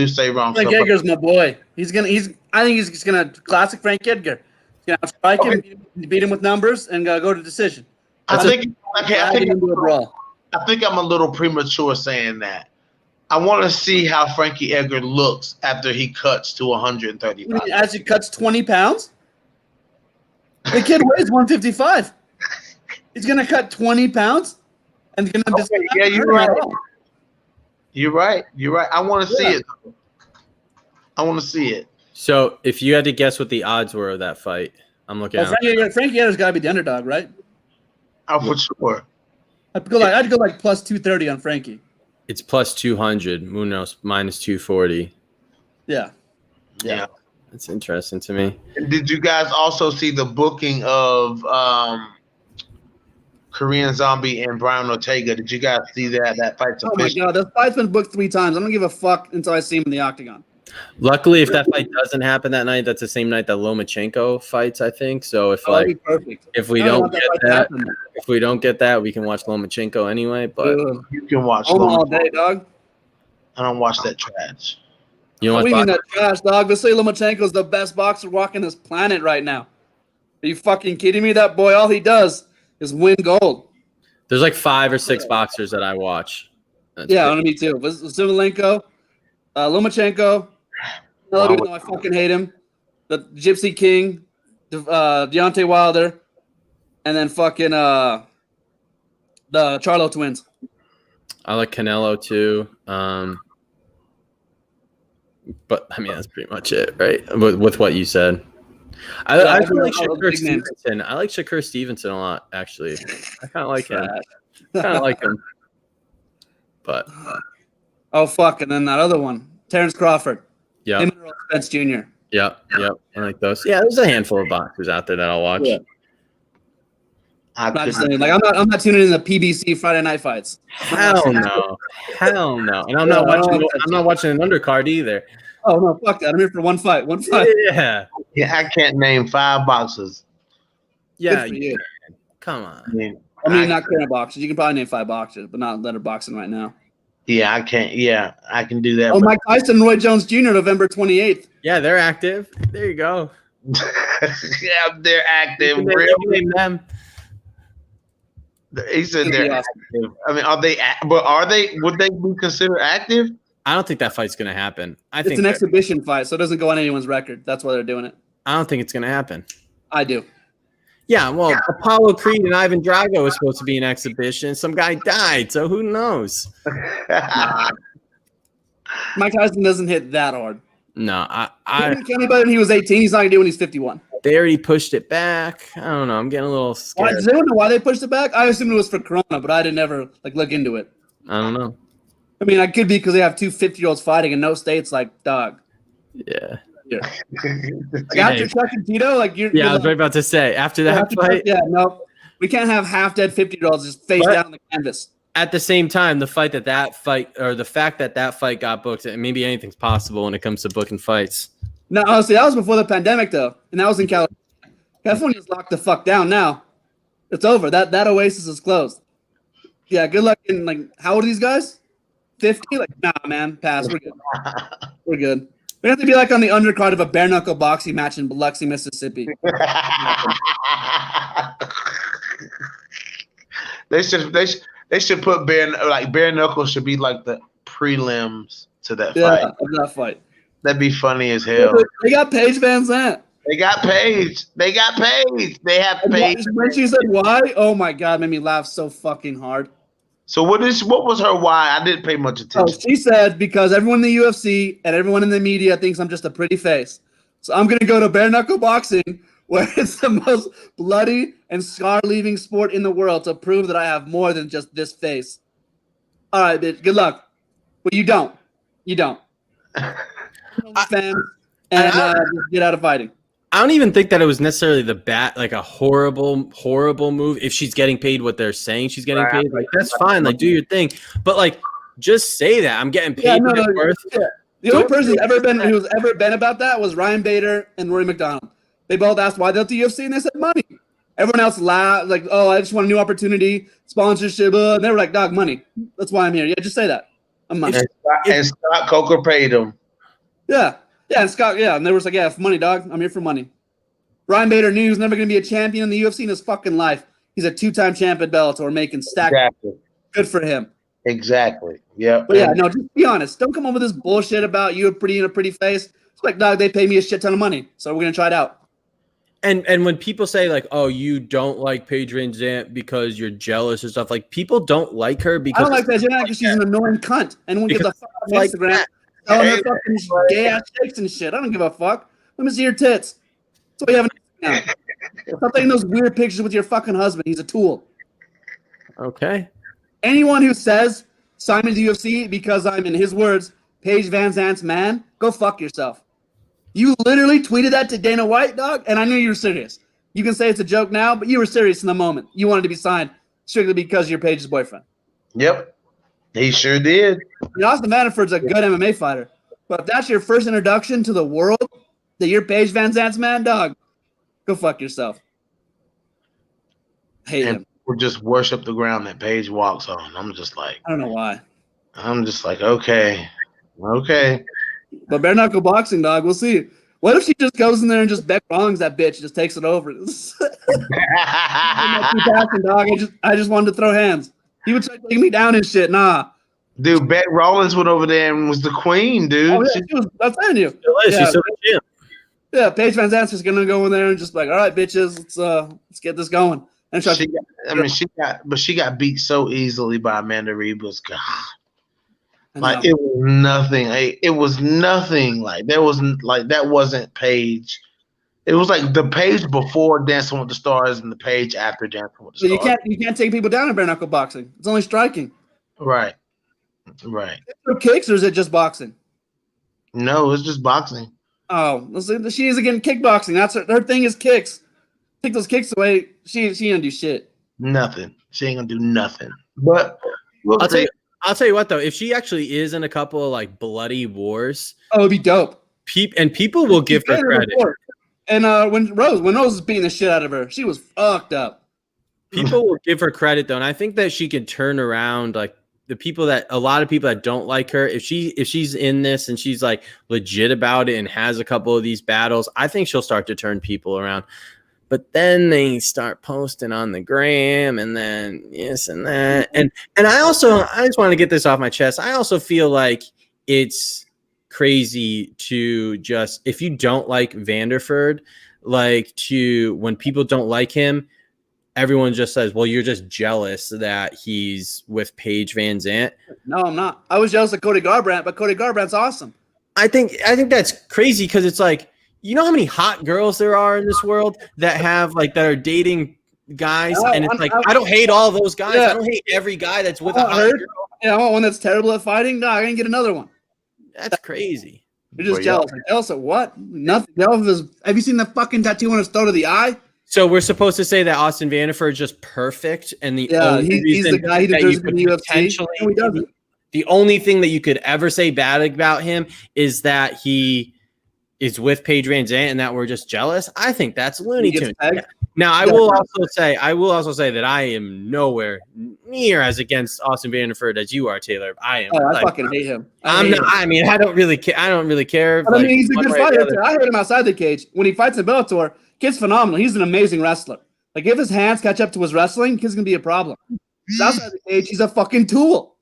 say wrong stuff. Frank Edgar's my boy. I think he's gonna classic Frank Edgar. He's gonna strike him, beat him with numbers, and go to decision. I think I'm a little premature saying that. I want to see how Frankie Edgar looks after he cuts to 135. As he cuts 20 pounds? The kid weighs 155. He's going to cut 20 pounds? And going to yeah, you're right. You're right. I want to see it. I want to see it. So, if you had to guess what the odds were of that fight, I'm looking at Frankie Edgar's got to be the underdog, right? Oh, for sure. I'd go like plus 230 on Frankie. It's plus 200. Munoz minus 240. Yeah. That's interesting to me. Did you guys also see the booking of Korean Zombie and Brian Ortega? Did you guys see that fight's official? My God, that fight's been booked 3 times. I don't give a fuck until I see him in the Octagon. Luckily, if that fight doesn't happen that night, that's the same night that Lomachenko fights, I think. So if we don't get that, we can watch Lomachenko anyway. But you can watch all day, dog. I don't watch that trash. You know what? Mean that trash, dog? Let's say Lomachenko's the best boxer walking this planet right now. Are you fucking kidding me? That boy, all he does is win gold. There's like 5 or 6 boxers that I watch. Me too. Simulenko, Lomachenko. Even though I fucking hate him, the Gypsy King, Deontay Wilder, and then fucking the Charlo twins. I like Canelo too, but I mean that's pretty much it, right? With what you said, I like Shakur Stevenson. I like Shakur Stevenson a lot, actually. I kind of like him. But and then that other one, Terrence Crawford. Yeah, him and Earl Spence Jr. Yep. I like those. Yeah, there's a handful of boxers out there that I'll watch. Yeah. I'm not tuning in the PBC Friday night fights. Hell no. And I'm not watching an undercard either. Oh no, fuck that. I'm here for one fight. Yeah, I can't name 5 boxers. Yeah, come on. I mean, not current boxers. You can probably name 5 boxers, but not that are boxing right now. Yeah, I can't. Yeah, I can do that. Oh, Mike Tyson, Roy Jones Jr., November 28th. Yeah, they're active. There you go. Yeah, they're active. Name them. He said they're active. I mean, are they? But would they be considered active? I don't think that fight's going to happen. It's an exhibition fight, so it doesn't go on anyone's record. That's why they're doing it. I don't think it's going to happen. I do. Yeah, well, Apollo Creed and Ivan Drago was supposed to be an exhibition. Some guy died, so who knows? Mike Tyson doesn't hit that hard. No, I didn't anybody when he was 18. He's not going to do when he's 51. They already pushed it back. I don't know. I'm getting a little scared. Does anyone know why they pushed it back? I assumed it was for Corona, but I didn't ever look into it. I don't know. I mean, I could be because they have 2 50-year-olds fighting in no states, dog. Yeah. After Chuck and Tito, I was right about to say after that fight. No, we can't have half-dead 50-year-olds just face down on the canvas. At the same time, the fact that that fight got booked, and maybe anything's possible when it comes to booking fights. No, honestly, that was before the pandemic, though, and that was in California. California's locked the fuck down now. It's over. That oasis is closed. Yeah, good luck. How old are these guys? 50? Nah, man, pass. We're good. We're good. We have to be on the undercard of a bare knuckle boxing match in Biloxi, Mississippi. They should put bare knuckles should be the prelims to that fight. Yeah, that fight. That'd be funny as hell. They got Paige Van Zandt. They got Paige. They have Paige. When she said why, oh my God, made me laugh so fucking hard. So what was her why? I didn't pay much attention. She said because everyone in the UFC and everyone in the media thinks I'm just a pretty face. So I'm going to go to bare knuckle boxing, where it's the most bloody and scar-leaving sport in the world, to prove that I have more than just this face. All right, bitch. Good luck. But you don't. You don't. Fans and just get out of fighting. I don't even think that it was necessarily like a horrible move. If she's getting paid what they're saying she's getting paid, like that's fine. Like do your thing, but like just say that I'm getting paid. The only person who's ever been about that was Ryan Bader and Rory McDonald. They both asked why they left the UFC, and they said money. Everyone else laughed, like, oh, I just want a new opportunity, sponsorship. And they were like, dog, money. That's why I'm here. Yeah, just say that. I'm money. And Scott Coker paid him. Yeah. Yeah, and Scott, and they were like, yeah, money, dog. I'm here for money. Ryan Bader knew he was never going to be a champion in the UFC in his fucking life. He's a 2-time champ at Bellator, making stack. Exactly. Good for him. Exactly. Yeah. But yeah, no, just be honest. Don't come up with this bullshit about you in a pretty face. It's like, dog, they pay me a shit ton of money, so we're going to try it out. And when people say like, oh, you don't like Paige VanZant because you're jealous or stuff, like people don't like her because I don't like Paige VanZant because she's an annoying cunt. And when we get the fuck on Instagram, telling her fucking gay ass chicks and shit. I don't give a fuck. Let me see your tits. That's what we have now. Stop taking those weird pictures with your fucking husband. He's a tool. Okay. Anyone who says sign me to the UFC because I'm, in his words, Paige VanZant's man, go fuck yourself. You literally tweeted that to Dana White, dog, and I knew you were serious. You can say it's a joke now, but you were serious in the moment. You wanted to be signed strictly because you're Paige's boyfriend. Yep. He sure did. Austin Vanderford's a good MMA fighter, but if that's your first introduction to the world, that you're Paige VanZant's man, dog, go fuck yourself. Hate him. Or just worship the ground that Paige walks on. I'm just like, I don't know why. I'm just like, okay. But bare knuckle boxing, dog, we'll see. What if she just goes in there and just Beck wrongs that bitch, just takes it over? I just wanted to throw hands. He would try to take me down and shit. Nah. Dude, Beck Rollins went over there and was the queen, dude. Oh, yeah, I'm telling you. Yeah, Paige VanZant's just gonna go in there and just like, all right, bitches, let's get this going. And she got beat so easily by Amanda Ribas. God. Like it was nothing. It was nothing. Like there wasn't like that wasn't Paige. It was like the Paige before Dancing with the Stars and the Paige after Dancing with the Stars. You can't take people down in bare knuckle boxing. It's only striking. Right. Is it kicks or is it just boxing? No, it's just boxing. Oh, she is again kickboxing. That's her thing is kicks. Take those kicks away. She ain't gonna do shit. Nothing. She ain't gonna do nothing. But I'll tell you what though, if she actually is in a couple of like bloody wars, it'd be dope. People will give her credit. And when Rose was beating the shit out of her, she was fucked up. People will give her credit though, and I think that she can turn around like a lot of people that don't like her. If she's in this and she's like legit about it and has a couple of these battles, I think she'll start to turn people around. But then they start posting on the gram and then this and that. And I just want to get this off my chest. I also feel like it's crazy to just, if you don't like Vanderford, when people don't like him, everyone just says, well, you're just jealous that he's with Paige VanZant. No, I'm not. I was jealous of Cody Garbrandt, but Cody Garbrandt's awesome. I think that's crazy because it's like, you know how many hot girls there are in this world that are dating guys, and it's I don't hate all those guys. Yeah. I don't hate every guy that's with a hot girl. Yeah, I want one that's terrible at fighting. No, I can get another one. That's crazy. You're just jealous. Like, jealous of what? Nothing. Have you seen the fucking tattoo on his throat of the eye? So we're supposed to say that Austin Vanderford is just perfect, and he's the guy who deserves to be in the UFC. No, he doesn't. The only thing that you could ever say bad about him is that he is with Paige VanZant and that we're just jealous. I think that's Looney Tunes. Yeah. Now, I will also say that I am nowhere near as against Austin Vanderford as you are, Taylor. I am. I fucking hate him. I don't really care. But, he's a good fighter. I heard him outside the cage when he fights in Bellator. Kid's phenomenal. He's an amazing wrestler. Like if his hands catch up to his wrestling, kid's gonna be a problem. He's outside the cage, he's a fucking tool.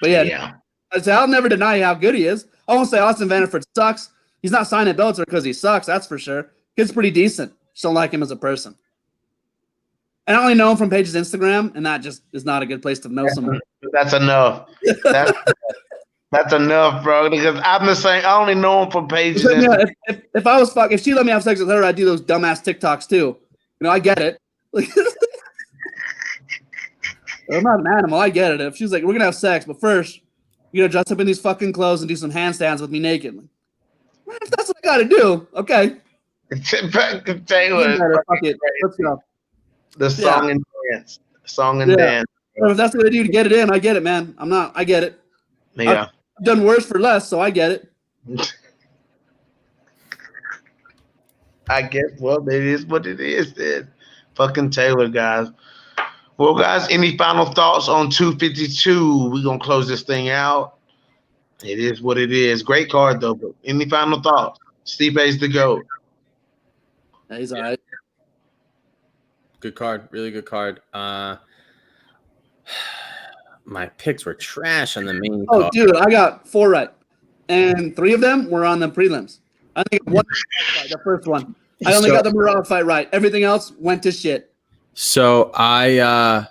But yeah. I'll never deny how good he is. I won't say Austin Vanderford sucks. He's not signed at Bellator because he sucks, that's for sure. Kid's pretty decent. Just don't like him as a person. And I only know him from Paige's Instagram, and that just is not a good place to know someone. That's enough. That's enough, bro. Because I'm the same. I only know him from pages. If I was if she let me have sex with her, I'd do those dumbass TikToks too. You know, I get it. I'm not an animal. I get it. If she's like, we're gonna have sex, but first you're gonna dress up in these fucking clothes and do some handstands with me naked. Like, if that's what I gotta do, okay. Taylor, fuck it. Let's go. The song and dance. Song and dance. Well, if that's what I do to get it in, I get it, man. I get it. Yeah. I've done worse for less, so I get it. I guess, well, it is what it is, then. Fucking Taylor, guys. Well, guys, any final thoughts on 252? We're going to close this thing out. It is what it is. Great card, though. But any final thoughts? Stipe's the GOAT. He's all right. Good card. Really good card. My picks were trash on the main card. Oh, dude, I got 4 right. And 3 of them were on the prelims. I think one the first one. I only got the Munoz fight right. Everything else went to shit. So I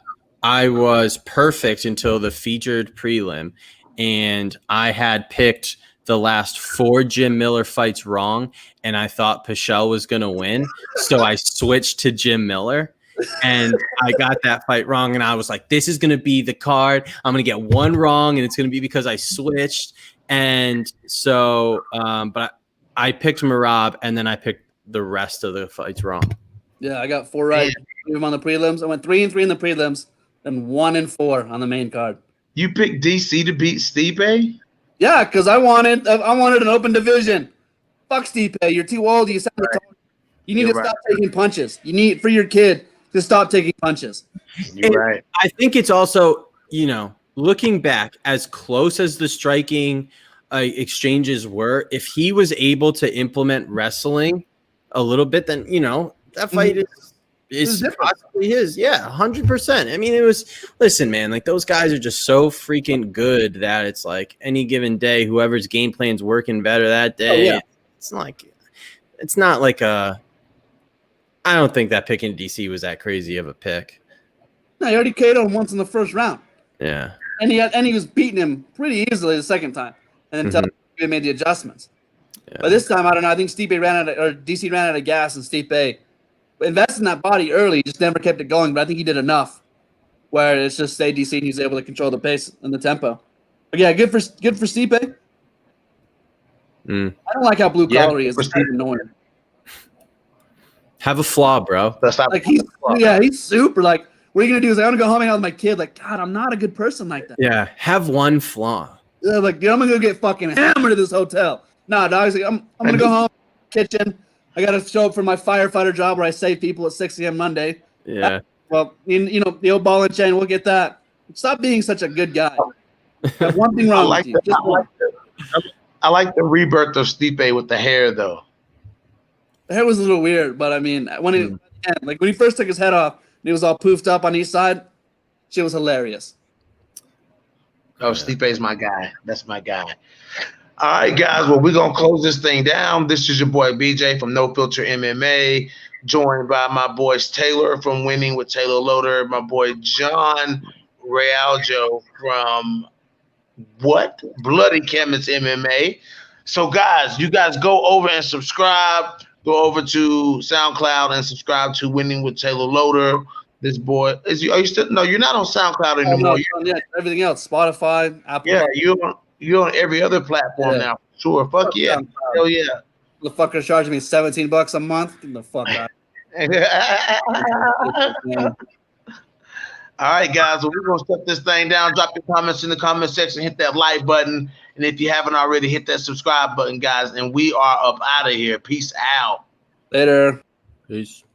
was perfect until the featured prelim, and I had picked the last 4 Jim Miller fights wrong, and I thought Pichel was going to win. So I switched to Jim Miller, and I got that fight wrong, and I was like, this is going to be the card. I'm going to get one wrong, and it's going to be because I switched. And so, but I picked Marab, and then I picked the rest of the fights wrong. Yeah, I got 4 right. 3 of them on the prelims. I went 3 and 3 in the prelims, and 1 and 4 on the main card. You picked DC to beat Stipe? Yeah, because I wanted an open division. Fuck Stipe. You're too old. You sound retarded. You need to stop taking punches. You need, for your kid, to stop taking punches. You're right. I think it's also, you know, looking back, as close as the striking exchanges were, if he was able to implement wrestling a little bit, then, you know, that fight is possibly his. Yeah, 100%. I mean, it was, listen, man, like those guys are just so freaking good that it's like any given day, whoever's game plan's working better that day. Oh, yeah. It's not like a, I don't think that picking DC was that crazy of a pick. No, he already KO'd him once in the first round. Yeah. And he was beating him pretty easily the second time. And then he made the adjustments. Yeah. But this time, I don't know. I think DC ran out of gas, and Stipe invested in that body early, just never kept it going. But I think he did enough where it's just stayed DC, and he's able to control the pace and the tempo. But yeah, good for Stipe. I don't like how blue collar he is. It's kind of annoying. Have a flaw, bro. Like he's super. Like, what are you gonna do? Is I want to go home and hang out with my kid. Like, God, I'm not a good person like that. Yeah, have one flaw. Like, dude, I'm gonna go get fucking hammered at this hotel. Nah, dog. Like, I'm gonna go home, kitchen. I gotta show up for my firefighter job where I save people at 6 a.m. Monday. Yeah. Well, you know, the old ball and chain. We'll get that. Stop being such a good guy. Have one thing wrong with you. I like the rebirth of Stipe with the hair, though. The hair was a little weird, but I mean, when he first took his head off and he was all poofed up on each side, she was hilarious. Oh, Stipe's my guy. That's my guy. All right, guys. Well, we're going to close this thing down. This is your boy BJ from No Filter MMA, joined by my boys Taylor from Winning with Taylor Loder, my boy John Realejo from Bloody Chemist MMA. So, guys, you guys go over and subscribe. Go over to SoundCloud and subscribe to Winning with Taylor Loder. This boy are you still? No, you're not on SoundCloud anymore. No, everything else, Spotify, Apple. Yeah, you're on every other platform now. Sure, fuck yeah, hell yeah. The fucker charging me $17 a month. Get the fuck out. All right, guys. Well, we're gonna shut this thing down. Drop your comments in the comment section. Hit that like button, and if you haven't already, hit that subscribe button, guys. And we are up out of here. Peace out. Later. Peace.